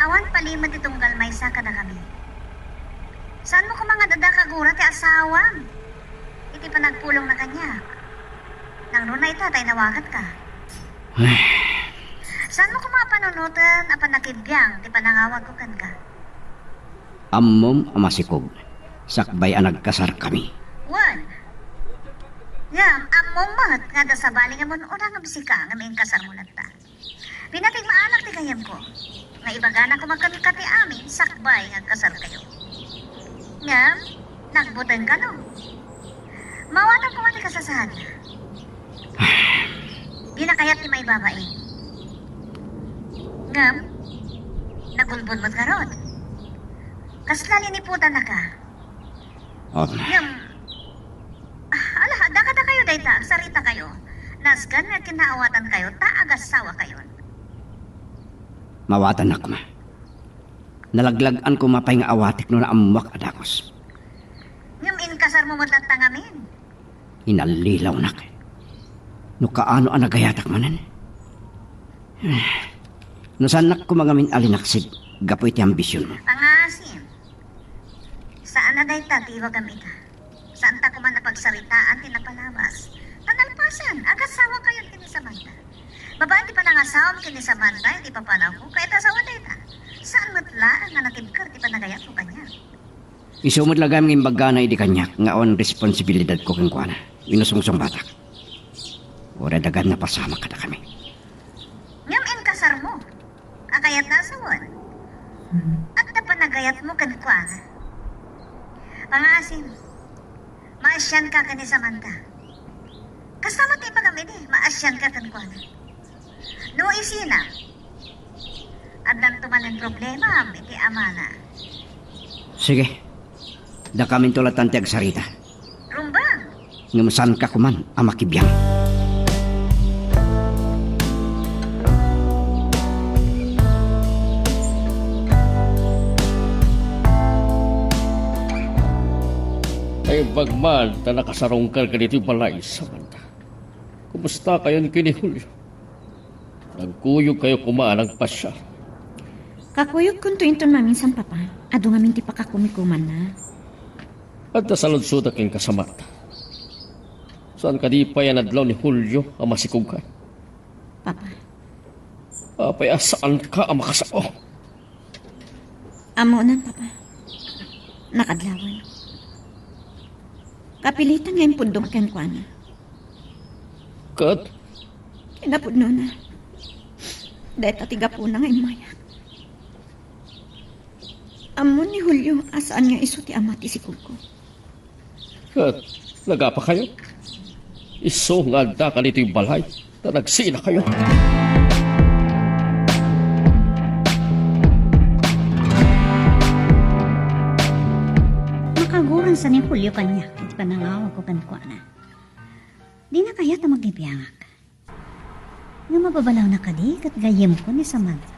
Awan palimad itong galmay sa kada kami. Saan mo ko mga dadakagura ti asawam? Iti pa nagpulong na kanya. Nang runay ta, tay nawagat ka. Saan mo ko mga panunutan a panakidbyang ti panangawag ko kan ka? Ammom amasikog. Sakbay ang nagkasar kami. One. Ngam, among mat nga da sa bali nga mo unang nga bisika nga may kasar mo ta. Pinatig maalak ti kayam ko. Nga ibagana ko magkati amin, sakbay nga kasar kayo. Ngam, nagbutan ka no. Mawatan ko mati kasasahan na. Di na kaya't ni may babae. Ngam, nagulbon mo't karod. Kasla liniputan na ka. Oh, Ngam, ala, daka kayo dayta, sarita kayo. Nasgan nga kinaawatan kayo, taagasawa kayo. mawatan na kuma. Nalaglagan ko mapay nga awatik no na amuak adakos. Ngam inkasar mo mo't tangamin. Inalilaw nak. No kaano ang nagayatak manan? No sanak ko mga min alinaksid, gapoy ti ambisyon mo. Pangasim. Saan na dayta, tiwa gamita? Saan ta kuman napagsaritaan, tinapalabas? Tanalpasan, agasawa kayo kini Samantha. Babae di pa nangasawa kini Samantha, hindi pa panaw ko, kahit asawa dayta. Saan matlaan nga natibkar, di pa nagayat ko kanya? Isumod lagam ng imbaga na idi kanyak nga on responsibilidad ko kang kuana. Inusungsong batak. Ora dagan na pasama kada kami. Ngam inkasar mo, akayat nasawan. At napanagayat mo kan kuana. Pangasim, maasyan ka kani Samantha. Kasama tayo pa kami maasyan ka kan kuana. No isina. At nantuman ang problema, iti amana. Sige. Da kami tulad tante agsarita. Rumbang, Ngumusan ka kuman amakibiyang. Ay bagman ta nakasarongkar ka dito balay Samantha. Kumusta kayo ni kini Julio? Nagkuyog kayo kumaan ng pasya. Kakuyog kung tuwinton maminsan, Papa. Ado nga minti pa kakumikuman na. At nasalod-suda king kasamata. Saan ka di pa yan adlaw ni Julio ang masikugkan? Papa, Apay asaan ka ang makasao? amunan, Papa. Nakadlawan. Kapilitan ngayon pundong ken kwa na. Kat, Kinapudno na. Dahil tatiga po na ngayon maya. Amo ni Julio, asaan nga iso ti amati si Kuko. kat, nagapa kayo? Iso nga da ka nito yung balay na nagsina kayo. Makaguran sa ni Julio kanya, iti panangawag ko kankwa na. Di na kaya ta magibiyangak. Nga mababalaw na kadi kat gayem ko ni Samantha.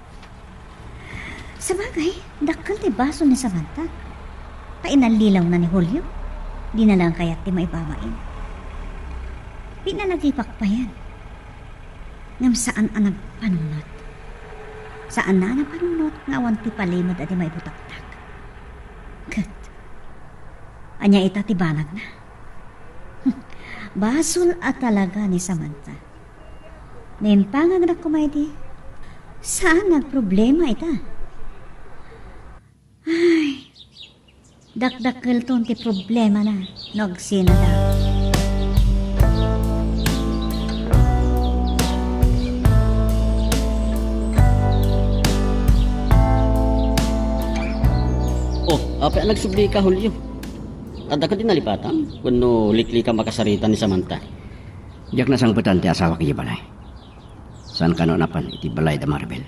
Sa bagay, dakkel ti baso ni Samantha. Painalilaw na ni Julio. Di na lang kaya't ti maipamain. Pinalagipak pa yan. Ngam saan ang nagpanunot? Saan na nagpanunot nga awan ti palimod at ti maibutaktak? Kat, anya ita ti banag na. Basol at talaga ni Samantha. Nimpangag na kumaydi. Saan nagproblema ita? Ay, dakdakkel ton ti problema na. Nagsina na. Oh, apay nagsubli ka, Julio. Ada ka din nalipatan? Kuno likli ka makasarita ni Samantha. Diyak na sangputan ti asawa kay balay. Saan ka no napan iti balay da Maribel?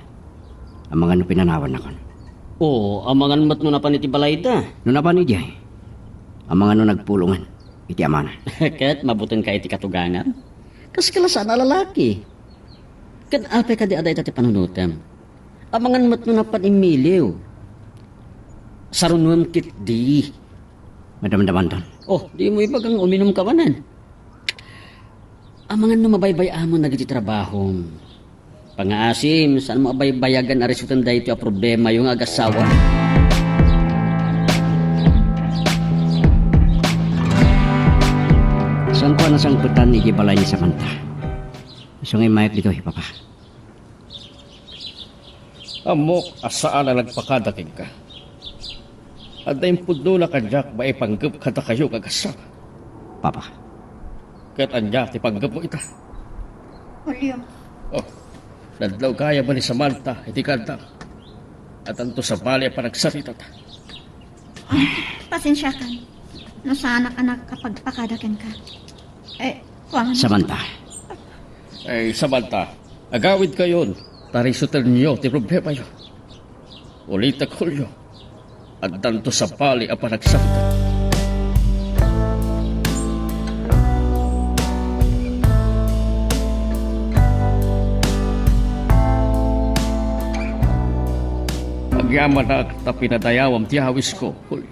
Ang mga no pinanawan na kon. Oh, amangan mat no napan iti balay da. No napan iti ay. Ang mga no nagpulungan iti amana. Ket mabuton ka iti katugangan. Kas kalasan na lalaki. Ket apay ka di aday ti panunutem. Amangan mat no napan imiliw. Sarunwem kit di. Madamdaman don. Oh, di mo ibagang uminom ka manan. Amangan no mabaybay amon nagiti trabahom. Pangaasim, saan mo abaybayagan a resultan da ito a problema yung agasawa? Saan ko na sangputan iti balay ni Samantha? Gusto nga mayat dito, Papa. Amok, asaan na nagpakadaking ka? At na yung pudo na kanyak, maipanggap ka na kayo kagasawa. Papa. Kat anya, tipanggap mo ita. Julio, Oh, nadlaw kaya ba ni Samantha, iti kanta. At anto sa bali pa nagsarita ta. pasensya ka. No sana ka nakapagpakadagan ka. Kuwangan. Samantha. Ay, Samantha, agawid kayon. Tarisutan niyo, ti problema yun. Ulita Julio. At tanto sa bali pa nagsarita. Agyaman na ta pinadayawam ti awis ko, Julio.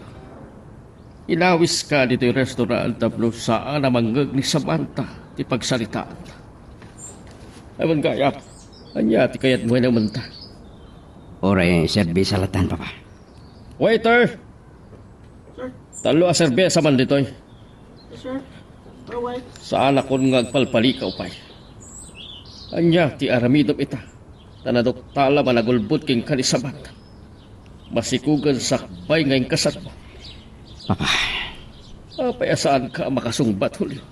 Inawis ka dito yung restaurant tapno saan na manggag ni Samantha ti pagsalitaan. Ewan kaya, anya ti kayat mo naman ta. Oray, serbi sa latan, Papa. Waiter! Talo a serbesa man ditoy. Saan akong ngagpalpalikaw pa'y. Anya ti aramidom ita. Tanadok tala managulbot king kanisamat. Masikugan sakbay ngayong kasat mo. Papa. Apay saan ka makasungbat, Julio?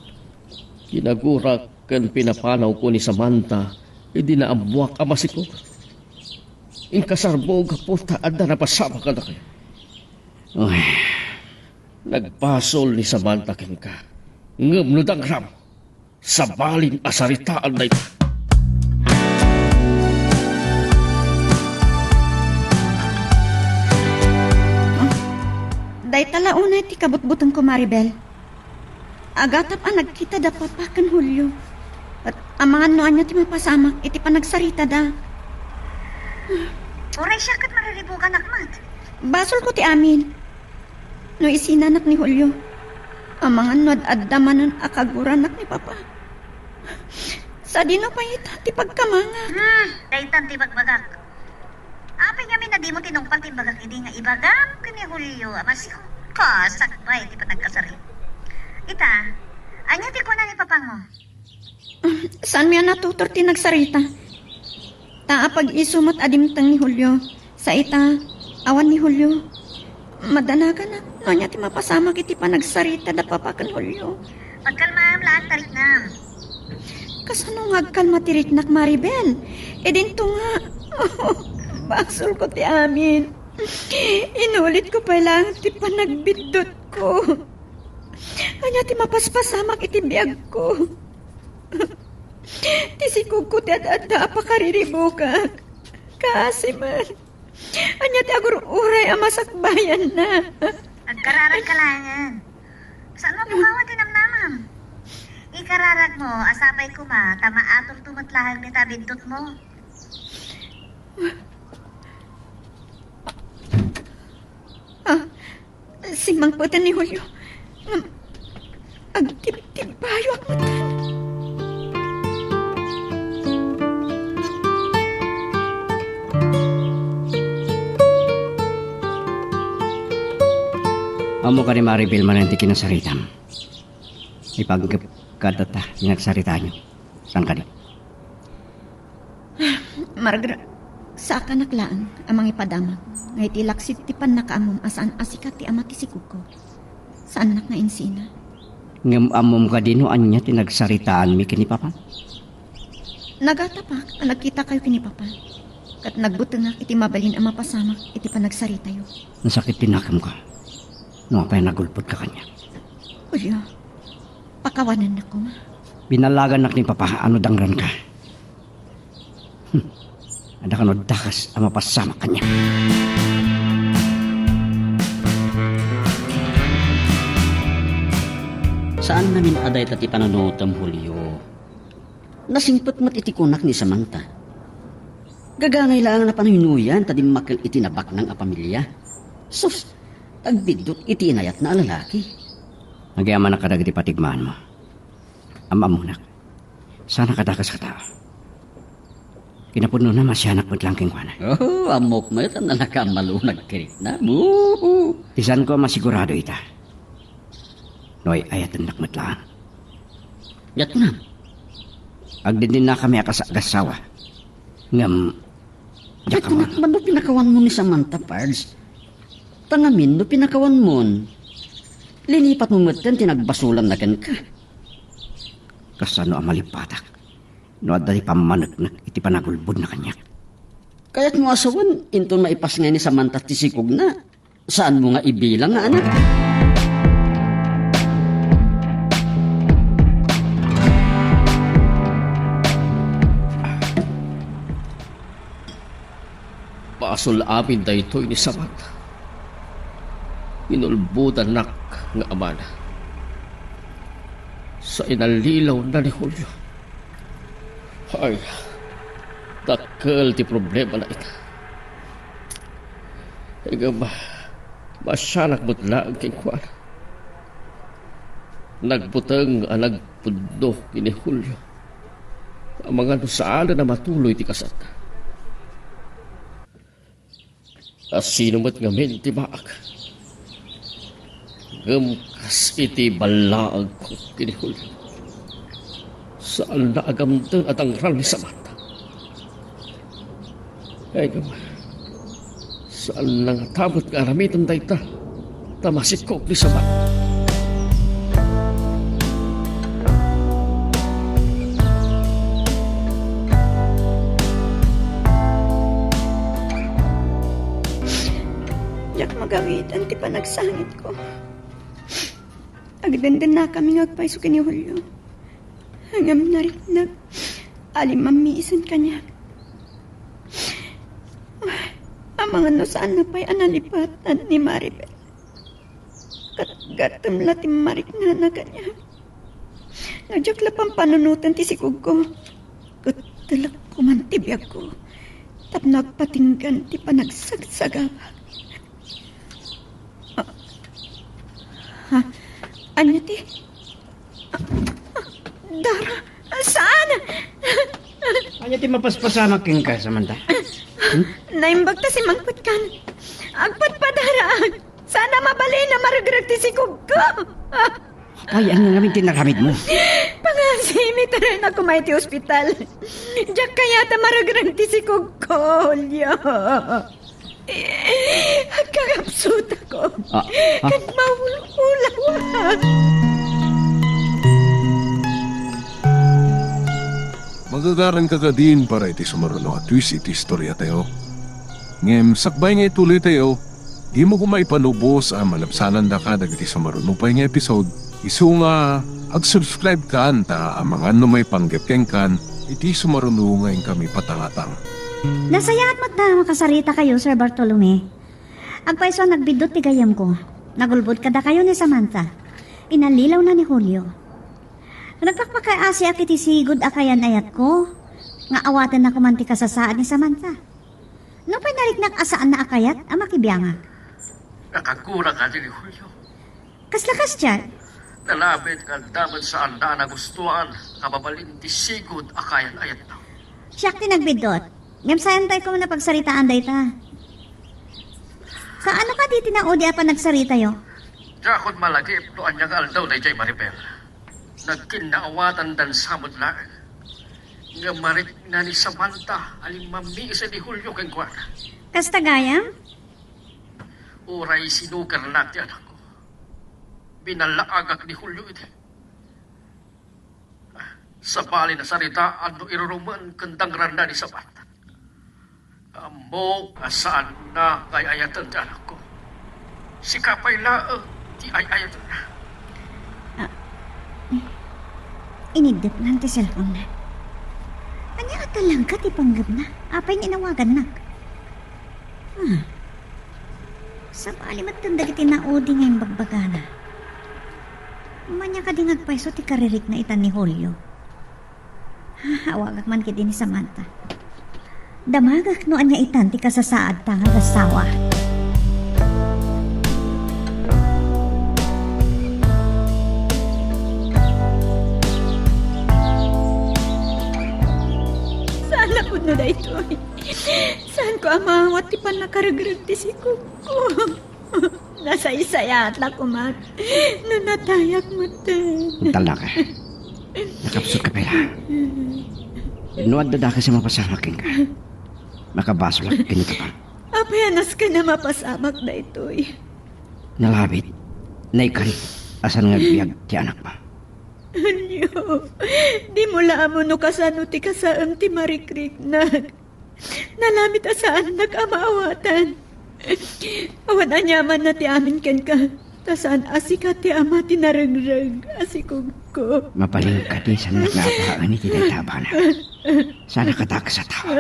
Kinagurak kan pinapanaw ko ni Samantha, hindi na amwak ang masikugan. Inkasarbo kapunta adda na pasama ka na kayo. Uy, Nagpasol ni Samantha king ka. Ngamnod ang ram. Sa balin asaritaan na ito. Day talauna ti kabutbutan ko, Maribel. Agatap ang nagkita da papakan Julio. At amangan no anya ti mapasamak iti panagsarita da. Oray siya kat mariribukan akmat. Basol ko ti amin. No isinanak ni Julio. Amangan no ad-adamanan akaguranak ni Papa. Sa di na pa ti pagkamanga. Daytan ti bagbagak. Apay kami na di mo tinungpal ti bagak idi nga ibagam kini Julio. Amasiko ka, sakbay ti panagkasari. Ita, anya ti ko na ni papang mo? Saan miya natutor ti nagsarita? Taa pag isumat adimtang ni Julio. Sa ita, awan ni Julio. Madanagan na. No niya ti mapasama kiti pa nagsarita da papakan Julio. Pagkalmaam lahat tarik na. Kasano nga kalmatirik nak Maribel? E dinto nga. Baksol ko ti amin. Inulit ko pa lang ti panagbidot ko. Anya ti mapaspasama kiti biyag ko. Ti sikog ko ti at-ada pakariribo ka. Kasi man. Anya ti agur-uray ang masakbayan na. Agkararag kalangan. Saan mo bukawan tinamnamam? Ikararag mo, asapay ko ma, tama atol tumatlahag ni tabindot mo. Simang putan ni Julio. Agtib-tibayo ak matan. Amo ka ni Maribel mananti kinasaritam. Ipagkip kadata pinagsarita nyo. Saan ka di? Margaret, sa kanaklaan amang ipadama. Ngay tilaksit ti pan nakaamom asaan asikat ti ama ti sikuko. Saan nak nga insina? Ngam amom ka din no anya tinagsaritaan mi kini papa. Nagatapak, nagkita kayo kini papa. Kat nagbutengak iti mabalin ang mapasamak iti panagsarita yo. Nasakit tinakam ka. No apay nagulpot ka kanya. Julio, pakawanan na ko ma. Binalagan nak ni papa ano dangran ka. Ada ka no dakas ang mapasama kanya. Saan namin aday tati pananutam Julio? Nasingpot mat iti kunak ni Samantha. Gagangay lang na panahinuyan tadi makil itinabak ng apamilya. Sus, tagbidot iti inayat na lalaki. Nagyaman na kadagiti patigmaan mo. Amamunak. Sana kadakas ka tao. Kinapuno na masyanak mo lang kingkwana. Oh, amok mo ito na nakamalunag kirit na. Boo! Tisan ko masigurado ita. Noy ayatan nakmatlaan. Yat na. Agdin din na kami akasawa. Ngam, Yat na man no pinakawan mo ni Samantha Pards. Tangamin no pinakawan mo. Linipat mo matan tinagbasulan na kan ka. kasano ang malipatak. No adali pamanak na iti panagulbod na kanya. Kaya't mo asawan, inton maipas nga ni Samantha tisikog na. Saan mo nga ibilang nga anak? Pasol amin da ito'y ni Samantha. Inulbudan nak nga amana. Sa inalilaw na ni Julio. Ay, takal ti problema na ita. Ega masyanak mutla ang kingkwana. Nagbutang ang nagpundo ni Julio. Ang mga nusaan na matuloy ti kasat. Asino mat ngamin ti maag. Gamkas iti balaag ko kini Julio. Saan na agamdan at ang ral ni Samantha. Ay gama. Saan nang tabot nga aramitan dayta. Tamasit ko ni Samantha. Yak magawitan ti panagsangit ko. Agdandan na kami ngagpaiso kini Julio. Hangam narik alimamisan kanya. Ang mga no saan na pa'y analipatan ni Maribel. Katgatam latim marik na kanya. Nagyakla pang panunutan ti sikog ko. Kutalak kumantibiyag ko. Tap nagpatinggan ti panagsagsagaba. Anya ti? Dara, Saan? Anya ti mapaspasamak king ka, Samantha? Naimbag ta si Mangputkan. Agpatpadara. Sana mabali na maragragti si Kugko. Ay, ano namin tinakamit mo? Pangasimit rin ako may ti ospital. Diyak kaya ta maragragti si Kugko, Julio. Agkakapsut ako. Kag maulawa. Magagaran ka ka din para iti sumaruno at twist iti istorya tayo. Ngem, sakbay nga ituloy tayo, di mo kumay panubos ang malapsanan da ka dagiti sumaruno pa nga episode. Isu nga, ag-subscribe ka anta ang mga may panggepkeng kan, iti sumaruno ngayon kami patangatang. Nasaya at magda makasarita kayo, Sir Bartolome. Agpaiso nagbidot ti gayam ko. Nagulbod kada kayo ni Samantha. Inalilaw na ni Julio. Nagpakpakaasi ak iti sigod akayan ayat ko. Nga awatan na kumanti kasasaan ni Samantha. No panarik asaan na akayat ang makibiyanga. Nakagura ka din ni Julio. Kaslakas dyan. Nalabit ka daman saan na nagustuhan, kababalin ti sigod akayan ayat na. Siyak ti nagbidot. Ngam sayan tayo ko na pagsaritaan day ta. Sa ano ka di tinaudi pa nagsarita yo? Jakot malagip no anyang aldaw na jay Maribel. Nagkinaawatan dan samod lang. Nga marik na ni Samantha aling mamiisa ni Julio keng kwan. Kastagayam? Uray sinukar natin anak ko. Binalaagak ni Julio iti. Sa bali na sarita, ano iruruman kandang randa ni Samantha. Amo asaan na kay ayatan ti anak ko. Si kapay laang ti ay ayatan na. Inidip na ti cellphone na. Anya ka lang ka ti panggap na. Apay ninawagan na. Sa bali matanda kiti naudi ngayong bagbagana. Manya ka ding agpaiso ti karirik na itan ni Julio. Hawagak man kiti ni Samantha. Damagak no anya itan ti kasasaad tangag asawa. Saan ako na da ito? Saan ko amawat ti pan nakaragragti si Kugko? Nasa isaya at lakumat. Nanatayak mo din. Tala ka. Nakapsot ka pala. Inuad da ka sa mapasamak king ka. Makabaso lang kinito pa. Apayanas ka na mapasamak na ito Nalabit. Naikari. Asan nga biyag ti anak pa. Anyo, di mo laamo no kasano ti kasaam ti marikrik nalamit asaan nag-amaawatan. Awan anyaman na ti amin ken ka. Tasaan asika ti ama ti naragrag asikog ko. Mapaling ka di sa nagnapahaan ni tinataba na. Sana katak sa tao.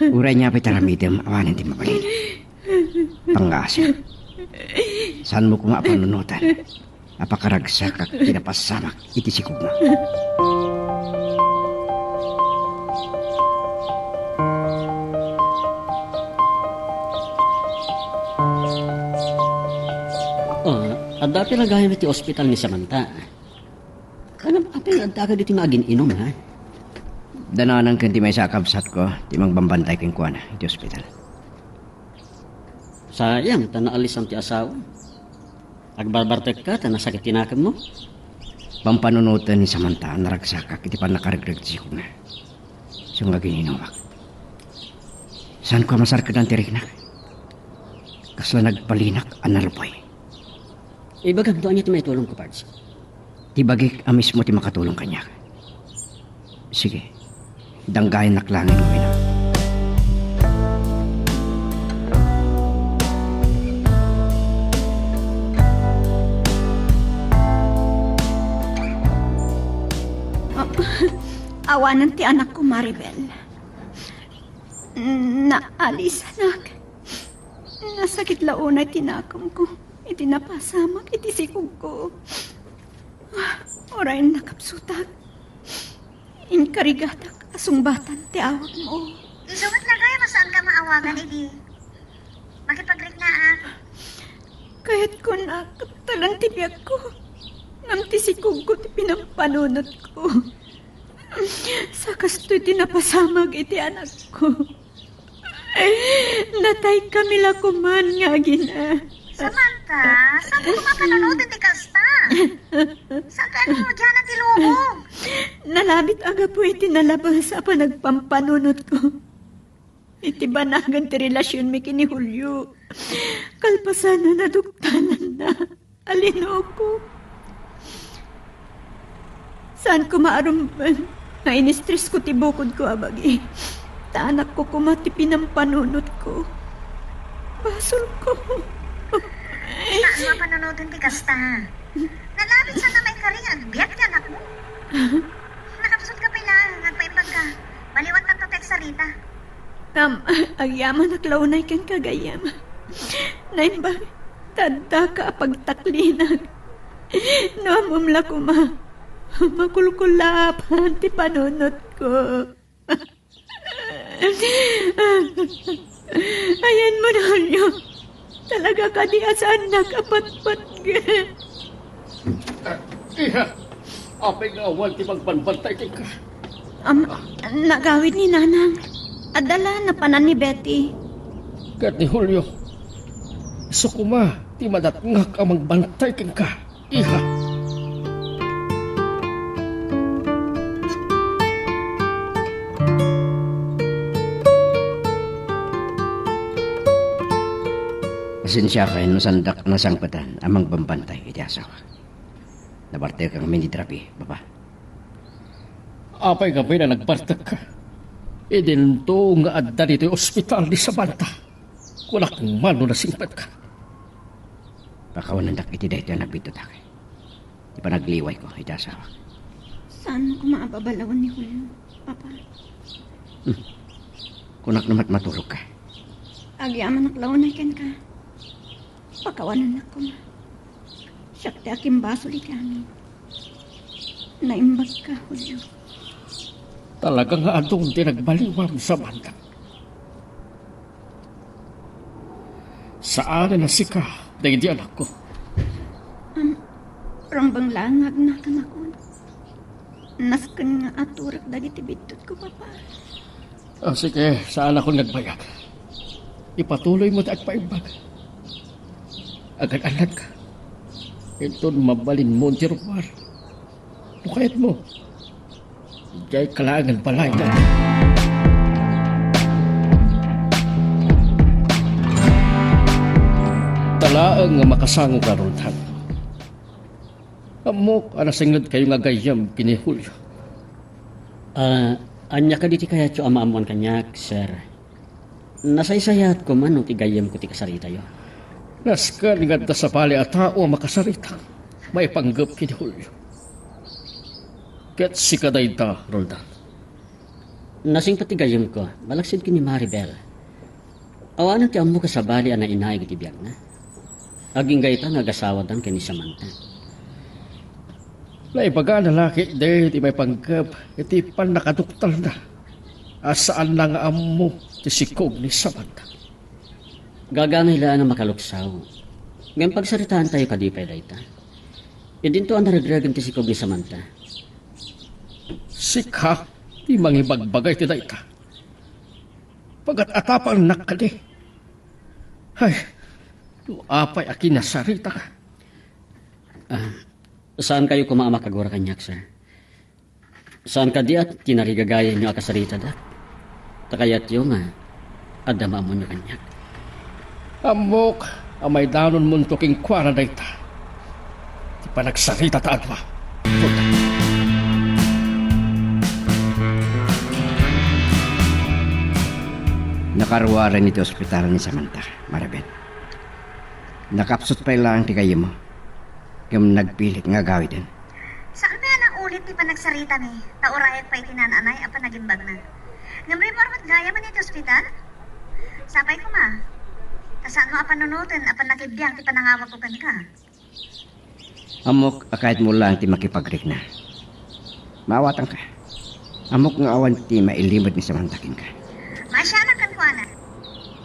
Uray niya pa taramidem awanan ti mapaling. Pangasip. Saan mo ko nga panunutan? Apakaragsak at pinapasamak iti sikog mo. At dati lagayan iti ospital ni Samantha. Kanam apay adda ka diti magin-inom ha? Dananan kan ti may sakabsat ko, ti magbambantay king kuana iti ospital. Sayang, tanaalis ang ti asawa. Agbarbartek ka, tanasakit tinakam mo. Pampanunutan ni Samantha naragsakak iti panakaragdag ti sikog na. So nga gininawak. Saan ko masarkad ang tirik na? Kasla nagpalinak ang nalupay. Ibagam doon niya ti may tulong ko, Pards. Tibagik ang mismo ti makatulong kanya. Sige, danggayan naklangin mo ina. Awanan ti anak ko, Maribel. Naalis, anak. Nasakit launay tinakam ko. Iti napasamak, iti sikog ko. Oray nakapsutak. Inkarigatak, asungbatan ti awag mo. Isumat na kayo, masaan ka maawagan, idi? Makipagrik na, Kahit ko na, talang tibiyag ko. Ngam ti sikog ko ti pinampanunot ko. Sakas to'y tinapasamag iti anak ko. Natay kami lakuman nga gina. Samantha, saan ko mapanood ti kasta? Saan ka mo dyan ang tilubog? Nalabit aga po iti nalabas sa panagpampanunot ko. Iti banagan ti relasyon mi kini Julio. Kalpasan na naduktanan na. Alino ko. Saan ko maarumban? Nga in-stress ko ti bukod ko abagi. Taanak ko kumati pinampanunot ko. Basol ko. Saan mo mapanood ti kasta? Nalabit sa na may karingan, biyak ti anak mo. Nakapsot ka pala, nagpaimpag ka. Baliwat ng totek sa Rita. Agyaman naklaunay kang kagayam. Naimba, tanda ka pagtaklinag. No, amumla ko makulkulapan ti panunot ko. Ayan mo na, Julio. Talaga ka di asaan nakapatpat ka. Iha, apay nga awan ti magbanbantay ka. Nagawid ni Nanang. Adala na panan ni Betty. Kat ni Julio, sukuma, ti madatngak ang magbantay ka. Iha. Pasensya kayo no sandak na sangpatan amang bambantay iti asawa. Nabarte kang minitrapi, baba. Apay gabi na nagbartag ka. E din to nga adda dito yung ospital di Samantha. Kulak ng mano na singpat ka. Pakawanan dak iti dahito na nagbitot akay. Di pa nagliway ko iti asawa. Saan ko maababalawan ni Julio, Papa? Kunak namat matulog ka. Agyaman naklaunay ken ka. Pakawanan na ko ma. Siyak ti aking baso iti amin. Naimbag ka, Julio. Talaga nga adong di nagbaliwam Samantha. Saan na si ka, dahil di anak ko. Rambang langag na ka na ko. Naskan nga aturak dagiti bitot ko, Papa. Sige, saan ako nagbayag? Ipatuloy mo at paimbag. Agad-alad ka. Ito mabalin mo ang tiruwar. Lukayat mo. Diya'y kailangan balay na. Talaang nga makasango ka ron, Han. Amok, anasingad kayo nga gayam kini Julio. Anya ka diti kaya tso amaamuan kanyak, sir. Nasaysayat ko man ti gayam ko ti kasarita yo. Naskan nga da sa pali at tao makasarita. May panggap kini Julio. Ket si kadayta, Roldan. Nasing pati gayam ko, malaksid kini Maribel. Awanan ti amo ka sa bali ana inay iti biyag na. Aging gayta nga gasawadan kini Samantha. Laibaga na laki dahil di may panggap, iti pan nakaduktal na. Asaan na nga amo ti sikog ni Samantha. Gagangailaan na makaluksaw. Ngayon pagsaritaan tayo kadipay dayta. Idin to ang naragragan ti sikog ni Samantha. Sika, di mangibagbagay ti dayta. Pagat atapang nakali. Ay, luapay akin nasarita ka. Saan kayo kumamakagura kanyak, sir? Saan ka di at tinarigagaya nyo akasarita da? Takayat yung adama mo nyo kanyak. Amok, amay danon mo tuking kwara dayta. Di pa nagsarita ta adwa. Roldan. Nakaruwaran iti ospital ni Samantha, Maribel. Nakapsot pa lang ti kayo mo. Kung nagpilit nga gawin din. Saan ba yan ang ulit di pa nagsarita ni? Taurayag pa itinananay apa nagimbag na. Ngambri mo aramat gaya man iti ospital? Sapay ko ma. Kasaan mo apa nunutin apa nakibiyang ti panangawag ko ka? Amok, kahit mo lang ti makipagrik na. Maawatan ka. Amok nga awan ti mailimod ni Samantha kin ka. Masya na kan ko ana.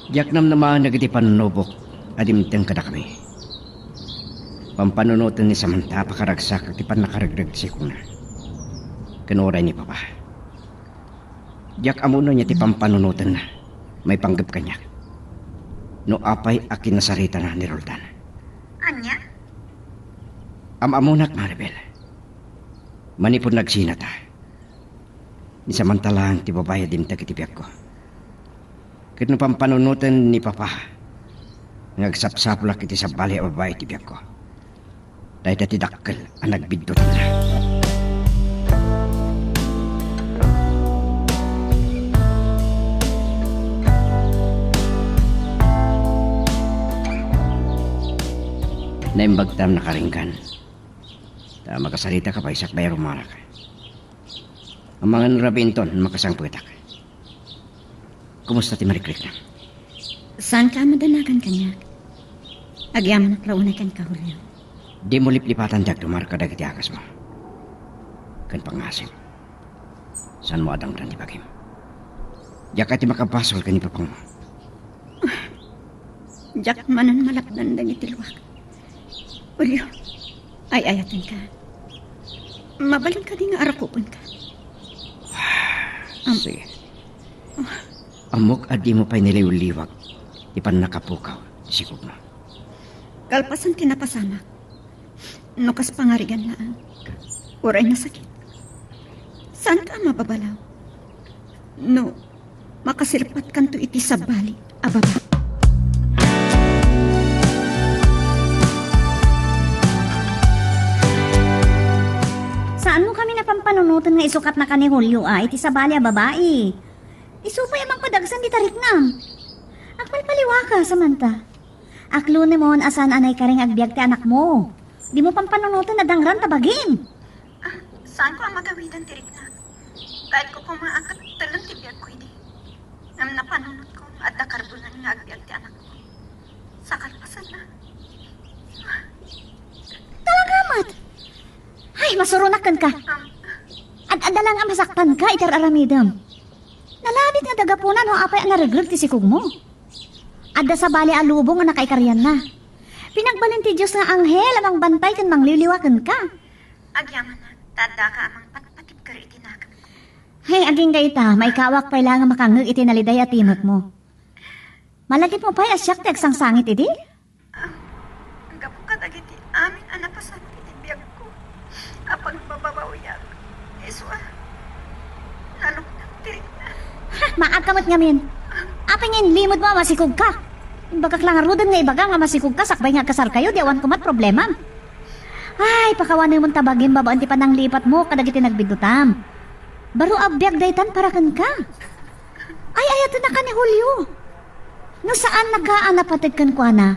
Diyak nam naman nagiti panunubok. Adimteng kada kami. Pampanunutan ni Samantha pakaragsak at ipan nakaragdag si kuna. Kanuray ni Papa. Diyak amuno niya ti pampanunutan na. May panggap kanya. No apay akin nasarita na ni Roldan. Anya? Amamunak, Maribel. Manipod nagsinata. Ni samantalang ti babae din tagitipiak ko. Kit no pampanunutan ni Papa. Nagsapsapulak iti sa bali a babae tipiak ko. Dahil dati dakkel ang nagbidot na. Naimbagtam na karingkan. Ta makasalita ka pa isak bayro marak. Ang mga rabinton makasang puwetak. Kumusta ti Marikrik na? Saan ka madanagan kanya? Agyaman at launay kan kahulyo. Di mo liplipatan jak dumar ka dagiti akas mo. Kan pangasim. San mo adang dan dibagim. Jak ati makapasol ka ni papang mo. Jak manan malapdan dagiti luwak. Ulyo, ay ayatan ka. Mabalin ka di nga arakupon ka. Sige. Amok adi mo pa'y niliwliwag. Ipan nakapukaw. Sikog mo. Kalpasan kinapasama. Nukas pangarigan na ang uray na sakit. Saan ka mababalaw? No, makasilpat kanto iti sa bali, ababa. Saan mo kami napampanunutan nga isukat na kani Julio iti sa bali, babae? Isupay amang padagsan di tarik nam. Akmalpaliwa ka, Samantha. Aklo ni mo asan anay ka ring agbiag ti anak mo. Di mo pampanunutan na dangran tabagin. Saan ko ang magawidan tirik na? Kahit ko kumaakat talang tibiyag ko hindi. Nang napanunod ko at nakarbunan nga agbiag ti anak ko. Sa kalpasan na. Talagamat. Ay, masurunakan ka. At adalang ang masaktan ka, itar aramidam. Nalabit nga dagapunan o apay ang naraglag ti sikog mo. Adda sa bali alubong nga nakaikaryan na. Pinagbalin ti Diyos nga anghel amang bantay kan mangliliwakan ka. Agyaman na, tanda ka amang patpatib ka rin itinagam. Hey, aging gayta, may kawak pa lang makangag iti naliday at timot mo. Malagit mo pa'y asyak ti agsangsangit iti? Ang gapo ka dagiti amin anapasan tinibiyag ko. Apag bababawiyag. Iswa, nalok na tirik na. Maagkamot ngamin. Apingin limod mo masikog ka. Imbagak lang arudan nga ibaga nga masikog ka sakbay nga kasar kayo, diawan ko mat problema. Ay, pakawanin mong tabagin babaan ti panang lipat mo kadagiti nagbidutam. Baro abbiag daytan para kan ka. Ay, ayato na ka ni Julio. No saan nagkaanapatid kan kwa na?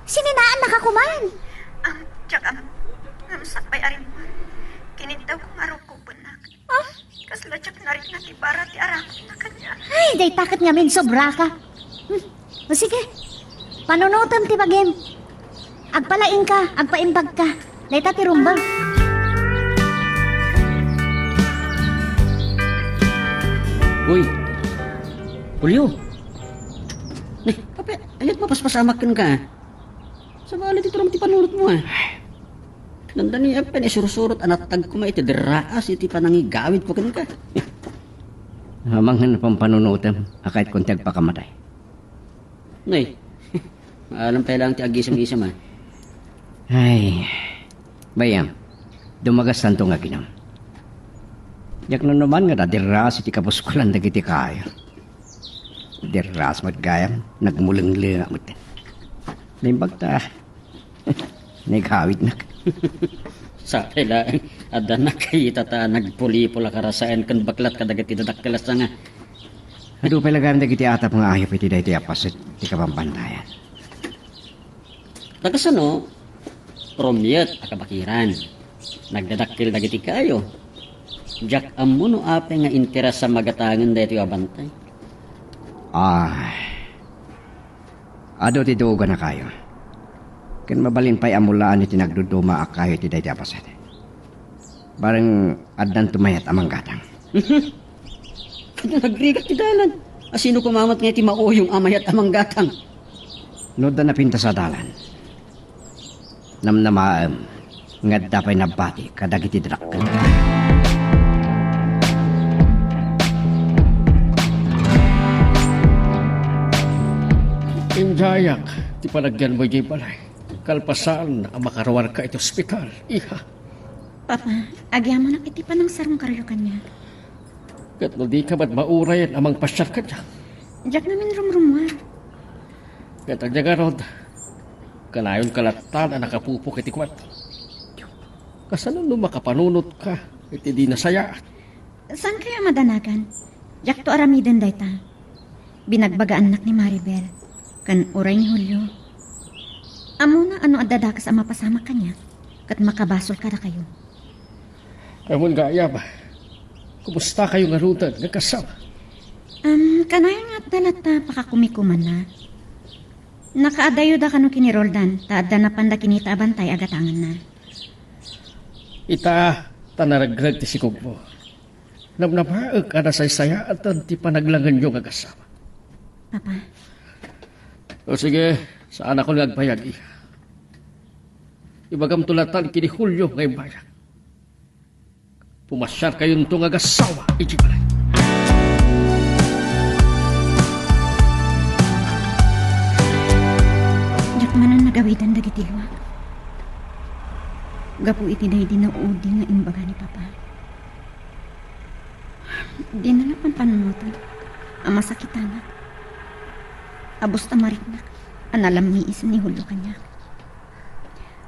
Sininaan na ka kuman. Tsaka, sakbay arin mo. Kinintaw kong araw ko bunak. Kasla tsak na rin na ti bara ti arakot na kanya. Ay, day takot nga min, sobra ka. O sige, panunutan ti bagim. Agpalain ka, agpaimbag ka. Dayta ti rumbang. Uy, Julio. Pape, ayat mapaspasamak ka. Sa bala dito naman ti panulot mo Nanda niya pa ni sursurot anatag ko iti deraas iti panangigawid ko ka. Hamang pampanunutan. Akait kung tiyag pakamatay. Nay, alam pa lang ti agisam-gisam Ay, bayam. Dumagas tanto nga ginam. Yak na naman nga dadiras iti kapuskulan dagiti kayo. Diras magayam, nagmuling-linga mo. Limbag ta. Nagawid na. Sa pala, ada na kayo tata nagpuli-pula karasaan kan baklat kadagati dadakkelas nga. Ado pala gam dagiti atap nga ayop iti dayti apas ti kapampantayan. Tagasano, promyet akabakiran. Nagdadakkil dagiti kayo. Jak amuno ape nga interes sa magatangan dayto abantay. Ado ti duga na kayo. Ken mabalin pa'y amulaan iti nagduduma akayo ti dayti apas. Barang addan tumayat amang gatang. Nagrigat ti dalan. Asino kumamat nga ti mauyong amay at amang gatang. No da napinta sa dalan. Namnamaam, nga dapay nabati kadagiti drak. Injayak, ti panagyan mo yung balay. Kalpasan ang makarawar ka ito ospital. Iha, Papa, agyaman na iti pa ng sarong karyo kanya. kat no di ka ba't maurayan amang pasyar ka dyan. Diyak namin rumrumwar. Kat ang rod, kanayon kalatan ang nakapupok iti kwarto. Kasano no makapanunot ka, iti di nasayaan. Saan kaya madanagan? Diyak to aramiden dayta. Binagbaga anak ni Maribel. Kan uray ni Julio. Amo na ano adadakas ang mapasama kanya. Kat makabasol ka na kayo. Amon gaya ba? Kumusta kayo nga rutan, nagkasama? Kanayon nga dalata pakakumikuman na. Nakaadayo da kano kiniroldan, taadda na panda kinita abantay agatangan na. Ita, tanaragrag ti sikog mo. Namnamaag ka na saysaya at ti panaglangan yung nagkasama. Papa, O sige, saan ako nagbayag iha? Ibagam tulatan kini Julio ngayong bayag. Pumasyar kayo nito nga gasawa, ijibalay. diyak manan nagawitan dagiti luwag. Gapu iti day di na udi nga imbaga ni Papa. Di na lang panpanunutan. Ang masakitan na. Abos tamarik na. Analam mi isa ni Julio kanya.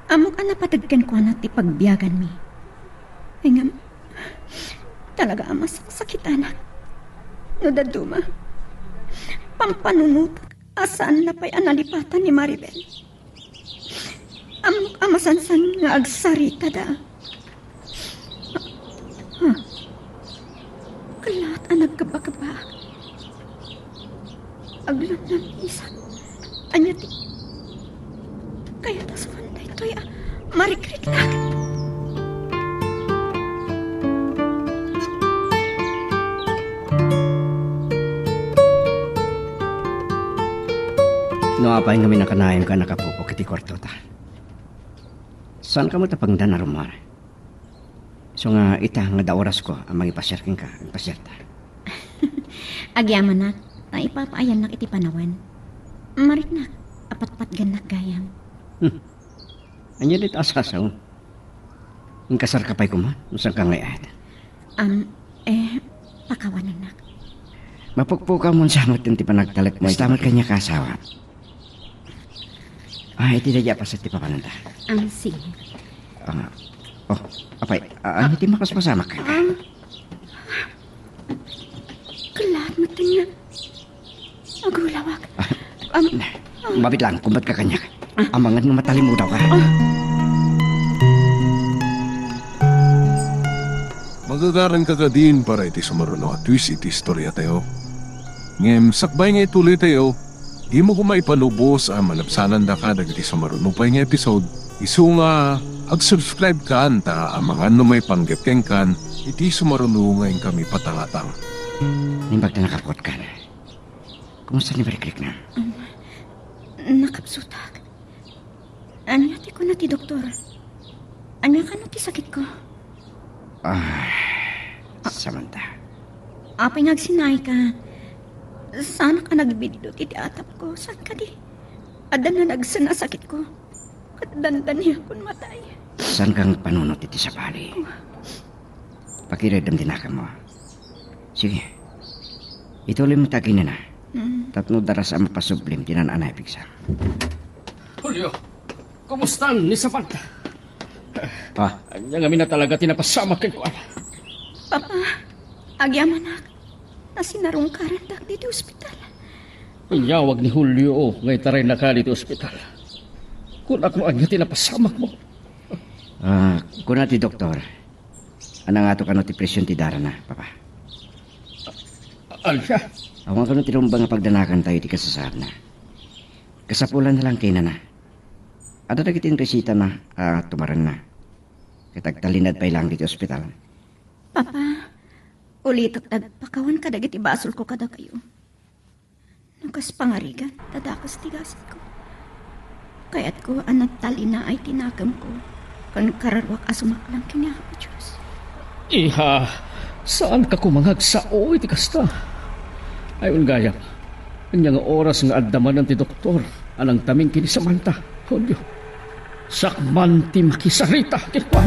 Amo ka napatagkan ko na ti pagbiyagan mi. Ay nga, talaga ang masakitan na. No daduma. Pampanunut. Asaan na pa'y analipatan ni Maribel. Amok amasansan nga agsarita da. Kalat ang nagkabakaba. Aglam ng isa. Anya ti. Kaya tas manday to'y marikrit lang. No apay nga minakanayon ka nakapupok iti kwarto ta. Saan ka mo tapang na rumar? So nga ita nga da oras ko ang magipasyarkin ka, pasyarta. Agyaman na. Na ipapaayan na iti panawan. Marik na. Apat-pat ganak gayam. Anya dit asasaw. Ang kasar ka pa'y kuma, saan ka ngayat? Pakawanan na. Mapukpuka mo sa amat yung tipanagtalat mo. Istamat kanya kasawa. Iti dadya pa sa tipapananda. Sige. Apay, iti makas pasama ka. Kalat mo ito niya. Agulawag. Mabit lang, kumbat ka kanya. Amangan mo matalim mo daw ka. Magagaran ka ka din para iti sumaruno at twist iti istorya tayo. Ngem, sakbay nga ituloy tayo, di mo kumaipanubos ang malapsanan da ka dagiti sumaruno pa nga episode. Isu nga, ag-subscribe ka anta ang mga numay panggepkeng kan, iti sumaruno ngayon kami patangatang. Nimbag na nakapot ka na. Kumusta ni Barikrik na? Nakapsutag. Anya ti ko na ti doktor. Anya ka na ti sakit ko. Samanta. Apay nagsinay ka. Sana ka nagbidlo ti atap ko. Saan ka di? Adan na nagsanasakit ko. At dandan niya kung matay. Saan kang panunot iti sa bali? Pakiradam din ka mo. Sige. Ituloy mo tagin na. Tatno daras ang mapasublim tinananay pigsa. Julio, kumusta ni Samantha? Pa, Anya nga mina talaga tinapasama kay ko. Papa, agyaman na. Nasinarong karandak dito ospital. Inyawag ni Julio ngay taray na ka dito ospital. Kung ako anya tinapasamak mo. kuna ti doktor. Anang ato kano ti presyon ti dara na, papa. Alya, Awan kano ti rumbang nga pagdanakan tayo ti kasasar na. Kasapulan na lang kay na. Ada na kitin resita na, tumaran na. Kitagtalinad pa ilang dito ospital. Papa, ulitok pakawan ka dagiti basol ko kada kayo. Nukas pangarigan, tadakas tigasin ko. Kaya't ko anak talina ay tinakam ko. Kan kararwak asumaklang kiniya ko, Diyos. Iha, saan ka kumangag sa iti kasta? Ayon gayam, kanyang oras nga addaman ng ti doktor, anang taming kini Samantha. Hulyo, sakman ti makisarita, kirkwan.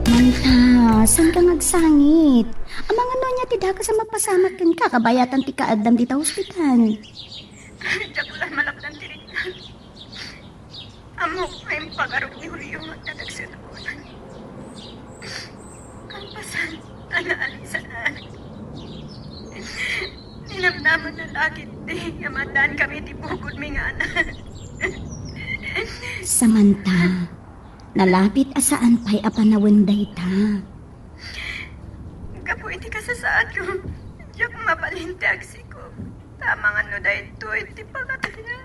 Manta, saan ka ngagsangit? Ang mga nonya tidak ka sa mapasamak kan ka, kabayatan ti kaadam dita hospital. Jagulan malakdan tirik na. Amo ay pagarog ni Julio at dadagsin ako. Kampasan, ala-alisa na. Ninamnaman na lakit yamadaan kami ti bukod mi nga na. Samantha, nalapit asaan pa'y apanawenday ta. Kapo iti kasasaad ko. Diyak mabalinte agsi ko. Tamang ano da ito, iti pagkataya.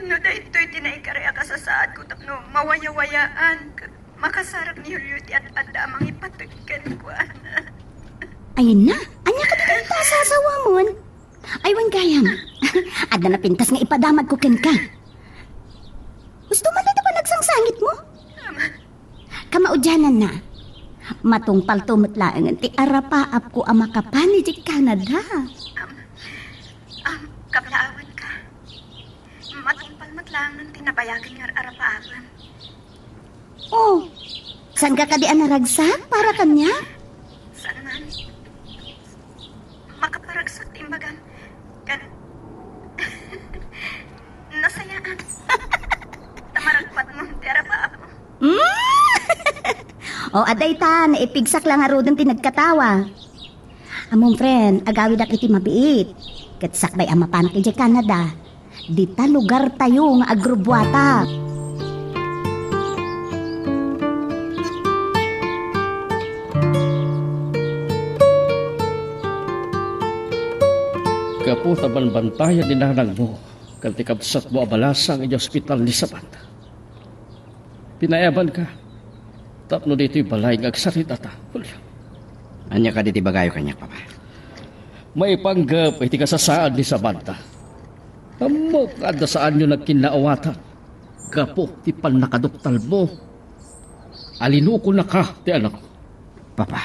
No da ito, iti naikarea kasasaad ko. Tapno mawaya-wayaan. Makasarak ni Julio ti at adamang ipatagkan ko. Ayun na, anya ka dito ta sa asawa mo. Aywan gayam. Ada na pintas nga ipadamag ko ken ka. Gusto man na ba nagsangsangit mo? Kamaudyanan na. Matungpal tumutlaangan ti arapaap ko ang makapani di Canada. Kablaawan ka. Matungpal matlangan tinabayagan nga arapaawan. Oh, saan ka kadian naragsak para kanya? Saan man? Makaparagsak timbagan. Kan... Nasayaan. Tamaragpat mo, tira pa ako. O aday ta, naipigsak lang aro dun tinagkatawa. Among friend, agawid ak iti mabiit. Katsakbay ang mapanak iti Canada. Dita lugar tayo nga agrobwata. Kapo taban bantayan ni nanang mo, kanti kabsat mo abalasang iti ospital ni Samantha. Pinayaban ka, tapno dito'y balay ng agsarita ta. Hulyo, Anya ka diti bagayo kanyak, Papa. may panggap iti kasasaan ni Samantha. Amok kada saan nyo nagkinaawatan. Kapo ti nakaduktal mo. Alinuko na ka, ti anak ko. Papa,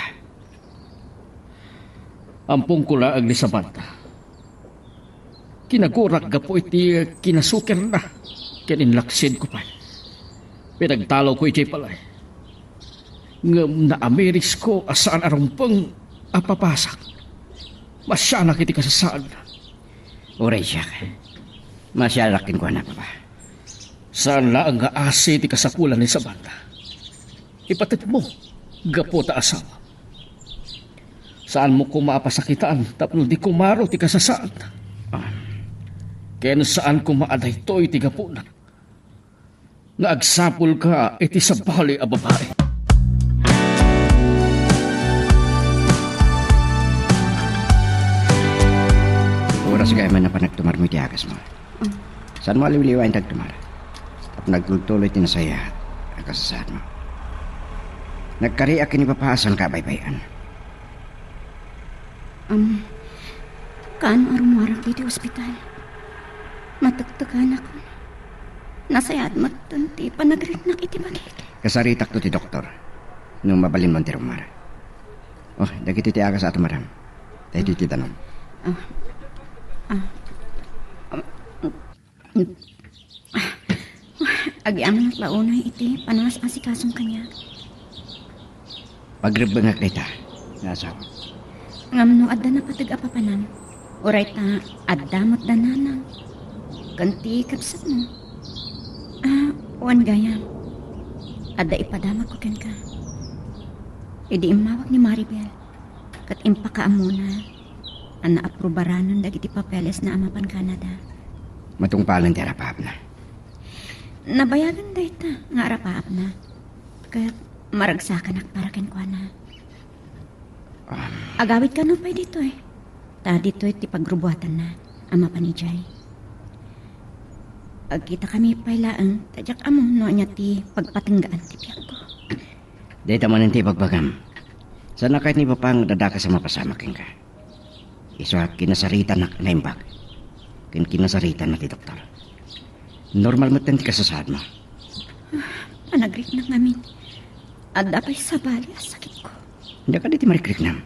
Ampung ko laang ni Samantha. Kinagurak ka po iti kinasuker na. Kininlaksin ko pa. Pinagtalaw ko iti palay. Ngam na ameris ko asaan arumpang apapasak. Masyanak iti kasasaan na. uray siya ka. Masyalakin ko na, Papa. Saan laang nga asi iti kasapulan ni Samantha. Ipatit mo, gapo ta asawa. Saan mo ko maapasakitaan tapno di kumaro ti kasasaan. Ken saan ko maaday to iti gapo na. Nga agsapul ka iti sabali a babae. Oras gaya man na pa nagtumar mo iti agas mo. Saan mo aliwliwain tagtumar? At nagtuloy tinasaya ang kasasaan mo. Nagkariak kini papahasan ka baybayan. Kaano arumarang dito ospital? Matagtagan ako. Nasayad matunti pa nagrinak iti bagay. Kasaritak to ti doktor. Nung mabalin mo ti rumar. Oh, dagiti ti agas ato maram. Tayo ti tanom. Agiaman at launay iti panas asikasong kanya. Pagribang kita. Nasa ako. Ngamno adda na patag-apapanan. Uray ta addamot dananang. Kanti kapsat mo. Wan gaya. Adda ipadamag ko ken ka. Idi imawag ni Maribel. Kat impakaam muna. Ang naaprobaranon dagiti papeles na amapan Canada. Matungpalan ti arapap na. Nabayagan da ita nga arapaap na. Kat maragsakan ak para ken kwa na. Agawid ka no pa'y dito eh. Ta dito ti pagrubuatan na ama pa ni Jay. Agkita kami pailaan, tadyak amo no niya ti pagpatenggaan ti biyak ko. Dito man ti pagbagam. Sana kahit ni papang dadaka sa mapasama king ka. Iswat kinasaritan na naimbag. Kinasaritan na ti doktor. Normal mo ti kasasad mo. Panagrik na ngamin. At dapay sa bali ang sakit ko. Hindi ka diti marikrik nam.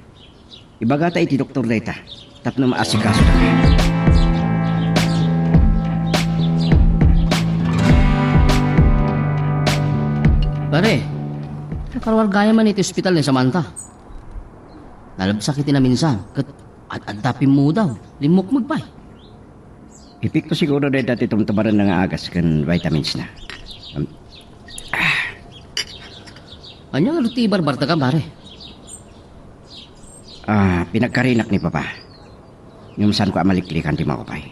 Ibagata iti doktor data. Tapno maasikaso ka. Pare, kakarwargaya man iti ospital ni Samantha. Nalabsak iti na minsan, kat at-adapin mo daw, limok magpay. Ipik ko siguro dahil dati tumtabaran ng agas kan vitamins na. Anya nga ti barbarta ka, pare? Pinagkarinak ni Papa. Yung saan ko amaliklikan ti makupay.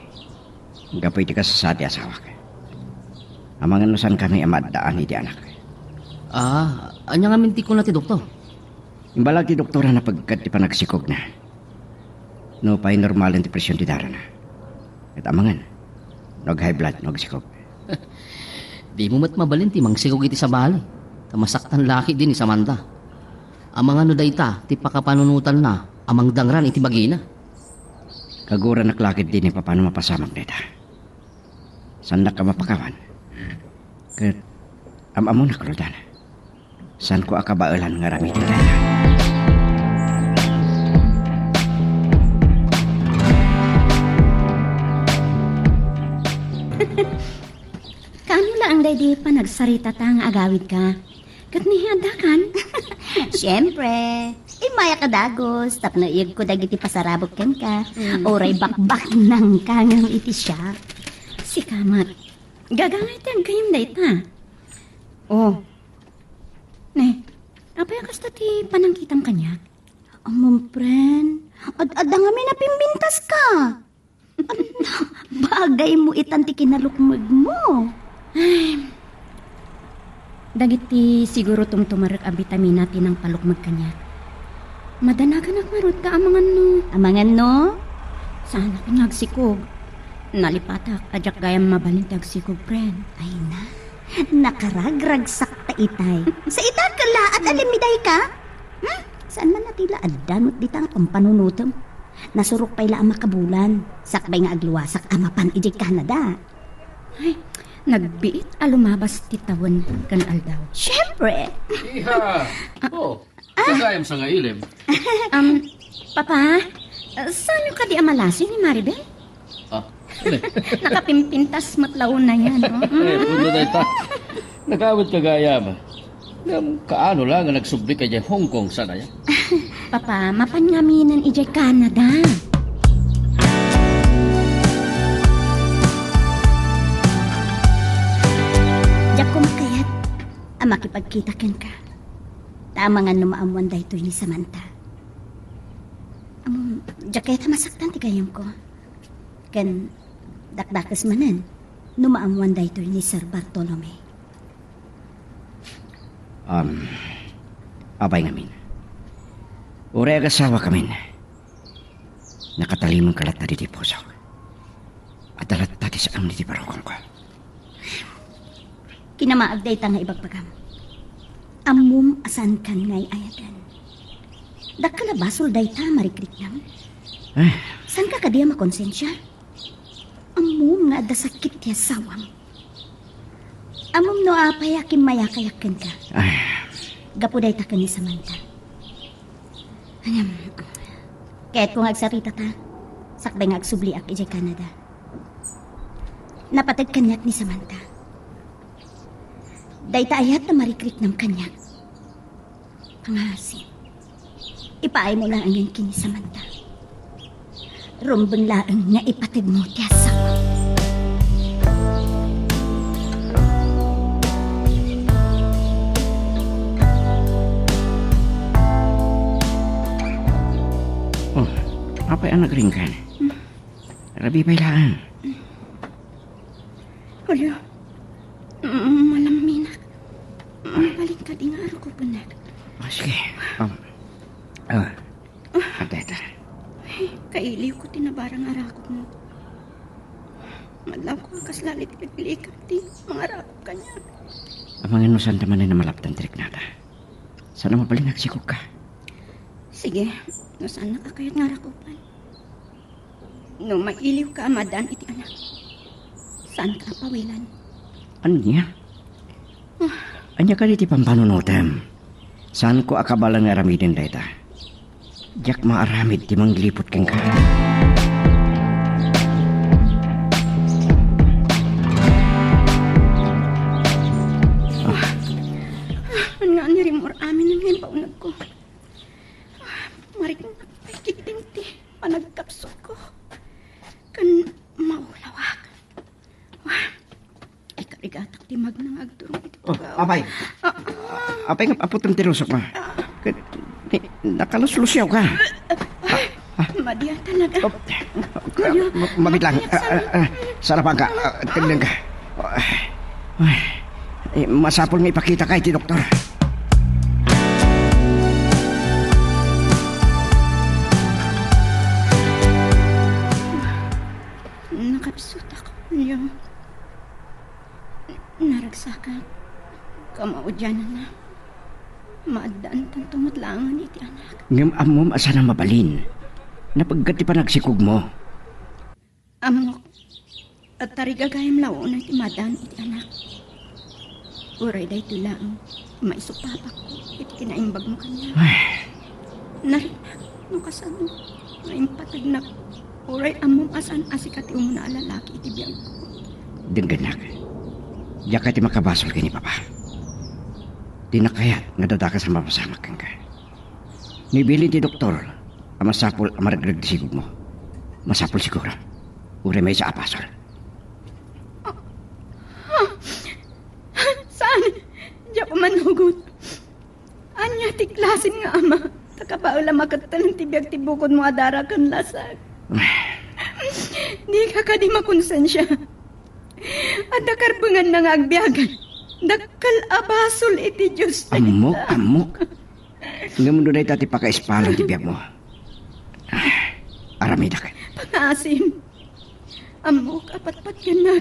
Gapoy ti kasasadi asawa ka. Amangan no saan kami amadaan iti anak. Anya nga minti ko na ti doktor. Imbalag ti doktora na pagkat ti panagsikog na. No pa'y normal ang depresyon ti dara na. At amangan, high blood, sikog. Di mo mat mabalin ti mangsikog iti sa bali. Tamasaktan laki din ni Samantha. Amang ano dayta, ti pakapanunutan na, amang dangran iti bagina. Kagura naklakit din ni papano mapasamang dita. Saan ka mapakawan? Kat amamo na krudan. Saan ko akabailan nga ramitin dita? Kaano lang day pa nagsarita ta nga agawid ka? Kat ni hadakan? Siyempre, maya ka dagos, tapno iyag ko dagiti pasarabok ken ka, oray bakbak nang kangang iti siya. Si Kamat. Gagangay tiyang kayong dayta. Oh. Ne, apay kasta ti panangkitang kanya? Among friend, ad nga may napimbintas ka. Bagay mo itanti kinalukmag mo. Dagiti siguro tumtumarek a vitamina ti ng palukmag kanya. Madanagan agmarot ka amangan no. Amangan no? Sana pinagsikog. Nalipatak, adyak gayam mabalin tagsikog, friend. Ay na, nakaragragsak ta itay. Sa itag ka la at alimiday ka? Saan man natila adanot ditang pampanunutom? Nasurok pa'y la ang makabulan. Sakbay nga agluwasak amapan iji Canada. Ay, nagbiit alumabas titawan kan aldaw. Siyempre. Iha! Kagayam sa nga ilim. Papa, saan yung kadi amalasin ni Maribel? Nakapimpintas matlaon na yan, no? Puno na ita. Nakawit kagayam. Kaano lang nga nagsubli ka dyan Hong Kong sana yan. Papa, mapanyaminan ijay Canada. Diyak ko makayat. Makipagkita ken ka. Tama nga numaamuan da ito ni Samantha. Diyak kaya masaktan ti kayong ko. Ken dakdakas manan. Numaamuan da ito ni Sir Bartolome. Abay ngamin. Ure agasawa kamin. Nakatalimang kalat na di puso. At dalat tati sa ang niti parokong ko. Kinamaagday ta nga ibagpagam. Amum asan kan ngay ayadan. Dakkalabasol day ta marikrik nam. San ka kadiya makonsensya? Amum nga adda sakit tiya sawam. Amum no apayakim mayakayakin ka. Gapuday ta ka ni Samantha. Anyam, kaya't kung agsarita ta, sakbay nga agsubli ak ijay Canada. Napatag kanyak ni Samantha. Dayta ayat na marikrik ng kanyak. Pangasin. Ipaay mo lang ang yan kini Samantha. Rumbang laang nga ipatag mo tiya sawa. Apay ang nagringkan? Rabi pa'y laan. Hulo, malaminak. Mabaling ka di nga araw ko panag. Sige. Ateta. Kailiw ko tinabarang arakot mo. Madlaw ko kaslalit pilikan ti mga rap kanya. Amang inusan naman ay namalaptan tirik nada. Sana mabalin nagsikog ka. Sige, no saan nakakayat nga rakupan? No mailiw ka amadan iti anak. Saan ka pawilan? Ano niya? Anya ka iti pampanunutem. Saan ko akabala nga aramidin dayta? Diyak maaramid ti manglipot keng ka. Ano nga ni Rimor amin ang ngayon paunag ko. Marik na pakikiting ti panagkapsot ko. Kan maulawak. Ikarigatak ti magnang agturong iti pagaw. Apay! Apay nga apotong tirusok ma. Nakaluslusyaw ka. Madiya talaga. Mabit lang. Sarapan ka. Tignan ka. Masapol nga ipakita kay ti doktor. Nakapsot ako niyo. Naragsakan. Kamao dyan na. Maadaan tang tumatlangan iti anak. Ngam amom asa na mabalin. Napagkat ti panagsikog mo. Amok. At tarigagayam lao na iti madaan iti anak. Uray day tulang. Maisupapak ko iti kinaimbag mo kanya. Narinak. No kasano. Maimpatag na. Uray amom asan asikati umuna alalaki iti biyag ko. Dengganak. Diya ka ti makabasol kini papa. Di na kayat nga dadakas sa mapasamak kang ka. Nibili ti doktor, ang masapol ang maragrag di sigog mo. Masapol siguro. Ure may sa apasol. Saan? Diya pa manugot. Anya ti klasin nga ama. Takabaula makatan ng tibiyag tibukod mo adara kan lasag. Di ka di makonsensya. At nakarbangan na nga agbiyagan. Dakkal abasol iti Diyos. Amok. Nga mundo na itati paka-espalan ti biyag mo. Aramida ka. Pangasim. Amok apat-pat yan na.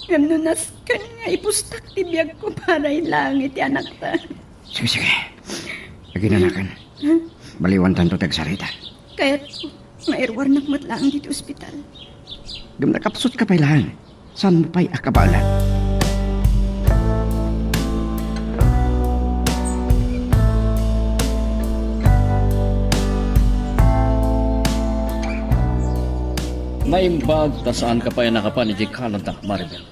Gamnunas ka nga ipustak ti biyag ko para ilang iti anak ta. Sige. Aginanakan. Baliwan tanto tagsarita. Kaya't mairwar nakmatlaan dito ospital. Gam nakapsot ka pa ilahan. Saan mo pa'y akabalan? Naimbag ta saan ka pa yung nakapan ni Jikalan tak Maribel.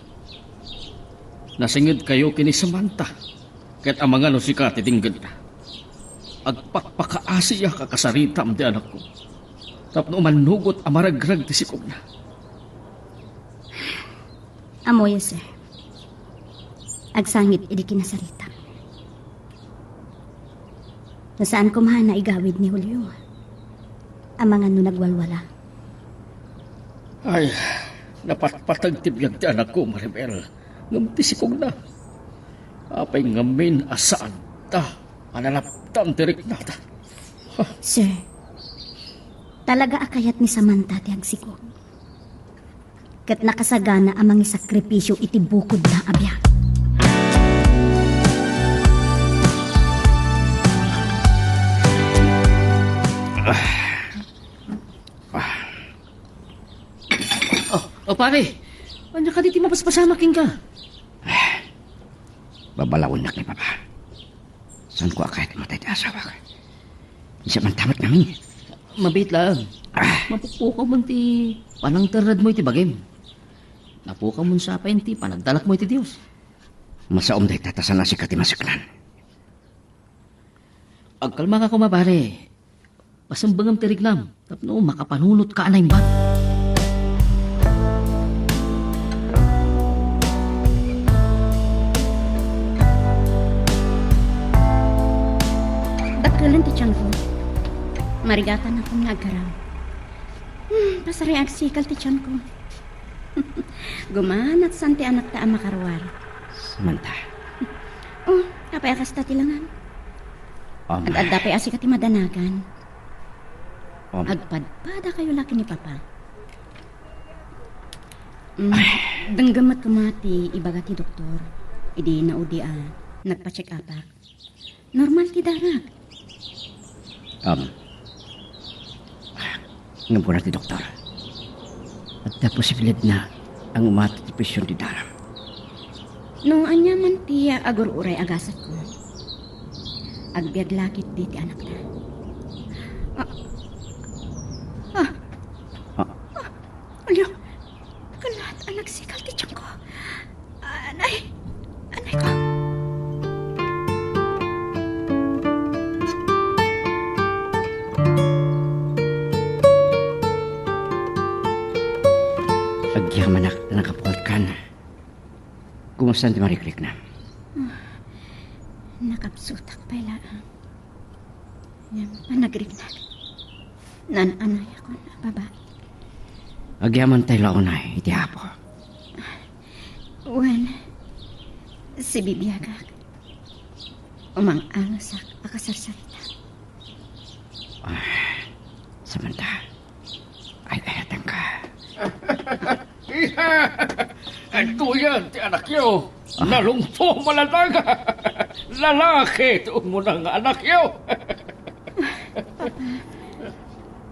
Nasingid kayo kini Samantha. Kahit ang mga lusika titinggad na. Agpakpakaasiya ka kasarita di anak ko. Tapno manugot amaragrag ti sikog na. Amoy, sir. Agsangit idi kinasarita. Nasaan ko mahan na igawid ni Julio? Ang mga nagwalwala. Ay, napatpatag tibiyag ti anak ko, Maribel. Ngamtisikog na. Apay ngamin asaan ta. Analaptan tirik nata. Sir, talaga akayat ni Samantha ti agsikog. Kat nakasagana amang isakripisyo iti bukod na abya. O pare, ano ka diti mapaspasamakin ka? Babalawon na ni papa. Saan ko akayat matay ti asawa ka? Isa man tamat namin. Mabit lang. Mapupukaw mo ti panangtarad mo iti bagim. Napukaw mo sa apayin ti panagdalak mo iti Diyos. Masaom day tatasan na si kati masiklan. Agkalma ka kumabare. Pasambangam ti rignam. Tapno makapanunot ka anay bat. Dakkalan ti tiyan ko. Marigatan akong nagaram. Pasari agsikal ti tiyan ko. Gumanat san ti anak ta makarwar. Samantha. Oh, kapay akas ta tilangan. Agad pay asi ka ti madanagan. Agpadpada kayo laki ni papa. Danggamat kumati, ibaga ti doktor. Idi naudi nagpa-check up. Normal ti darak. Ngam ko na ti doktor. At na posibilidad na ang umati ti presyon ti daram. Nung anya man ti agur uray agasat ko. Agbiag lakit di ti anak na. Alyo, kalat anak sikal ti tiyan ko. Anay ko. Agyaman na nakapulat ka na. Kumusta ti mariklik na? Nakapsutak pa ila. Yan panagrignan. Nananay ako na babae. Agyaman tayo launay, iti hapo. Wan, si Bibiyagak. Umang-angasak akasarsarita. Samanta, ay kayatan ka. Iha! Ito yan, ti anak yo. Nalungto malalaga. Lalaki, tuon mo ng anak yo.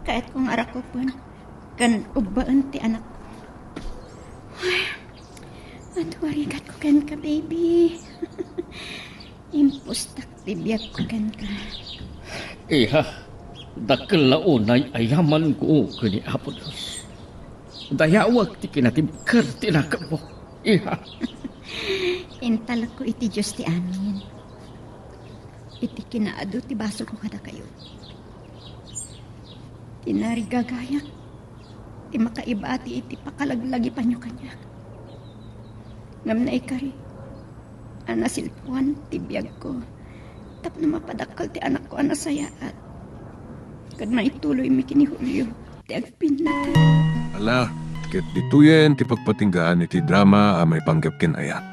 Kahit kung arak ko po, kan ubaan ti anak ko. At warigat ko kan ka, baby. Impustak tibiyag ko kan ka. Iha, dakil launay ayaman ko kini Apo Diyos. Dayawag ti kinatibkar tinakap mo. Iha. Intalak ko iti Diyos ti amin. Iti kinaado ti baso ko kada kayo. Tinarigagaya. Ti makaibati iti pakalaglagi pa nyo kanya. Ngam na ikari. Anasilpuan ti biyag ko. Tap na mapadakal ti anak ko anasayaat. Kad maituloy mi kini Julio. Ti agpinatan. Ala, ket dituyen ti pagpatinggaan iti drama a may panggap ken ayat.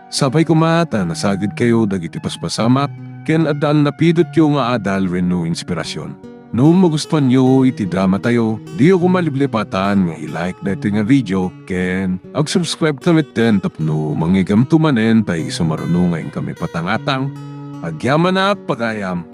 Sabay kumata nasagid kayo dagiti paspasamak ken adal napidot yo nga adal renno inspirasyon. No magustuhan nyo iti drama tayo, di ako maliblipatan nga i-like na ito nga video ken ag-subscribe tamit din tapno mangigam tumanen tayo sumarunungan kami patangatang agyaman na pagayam.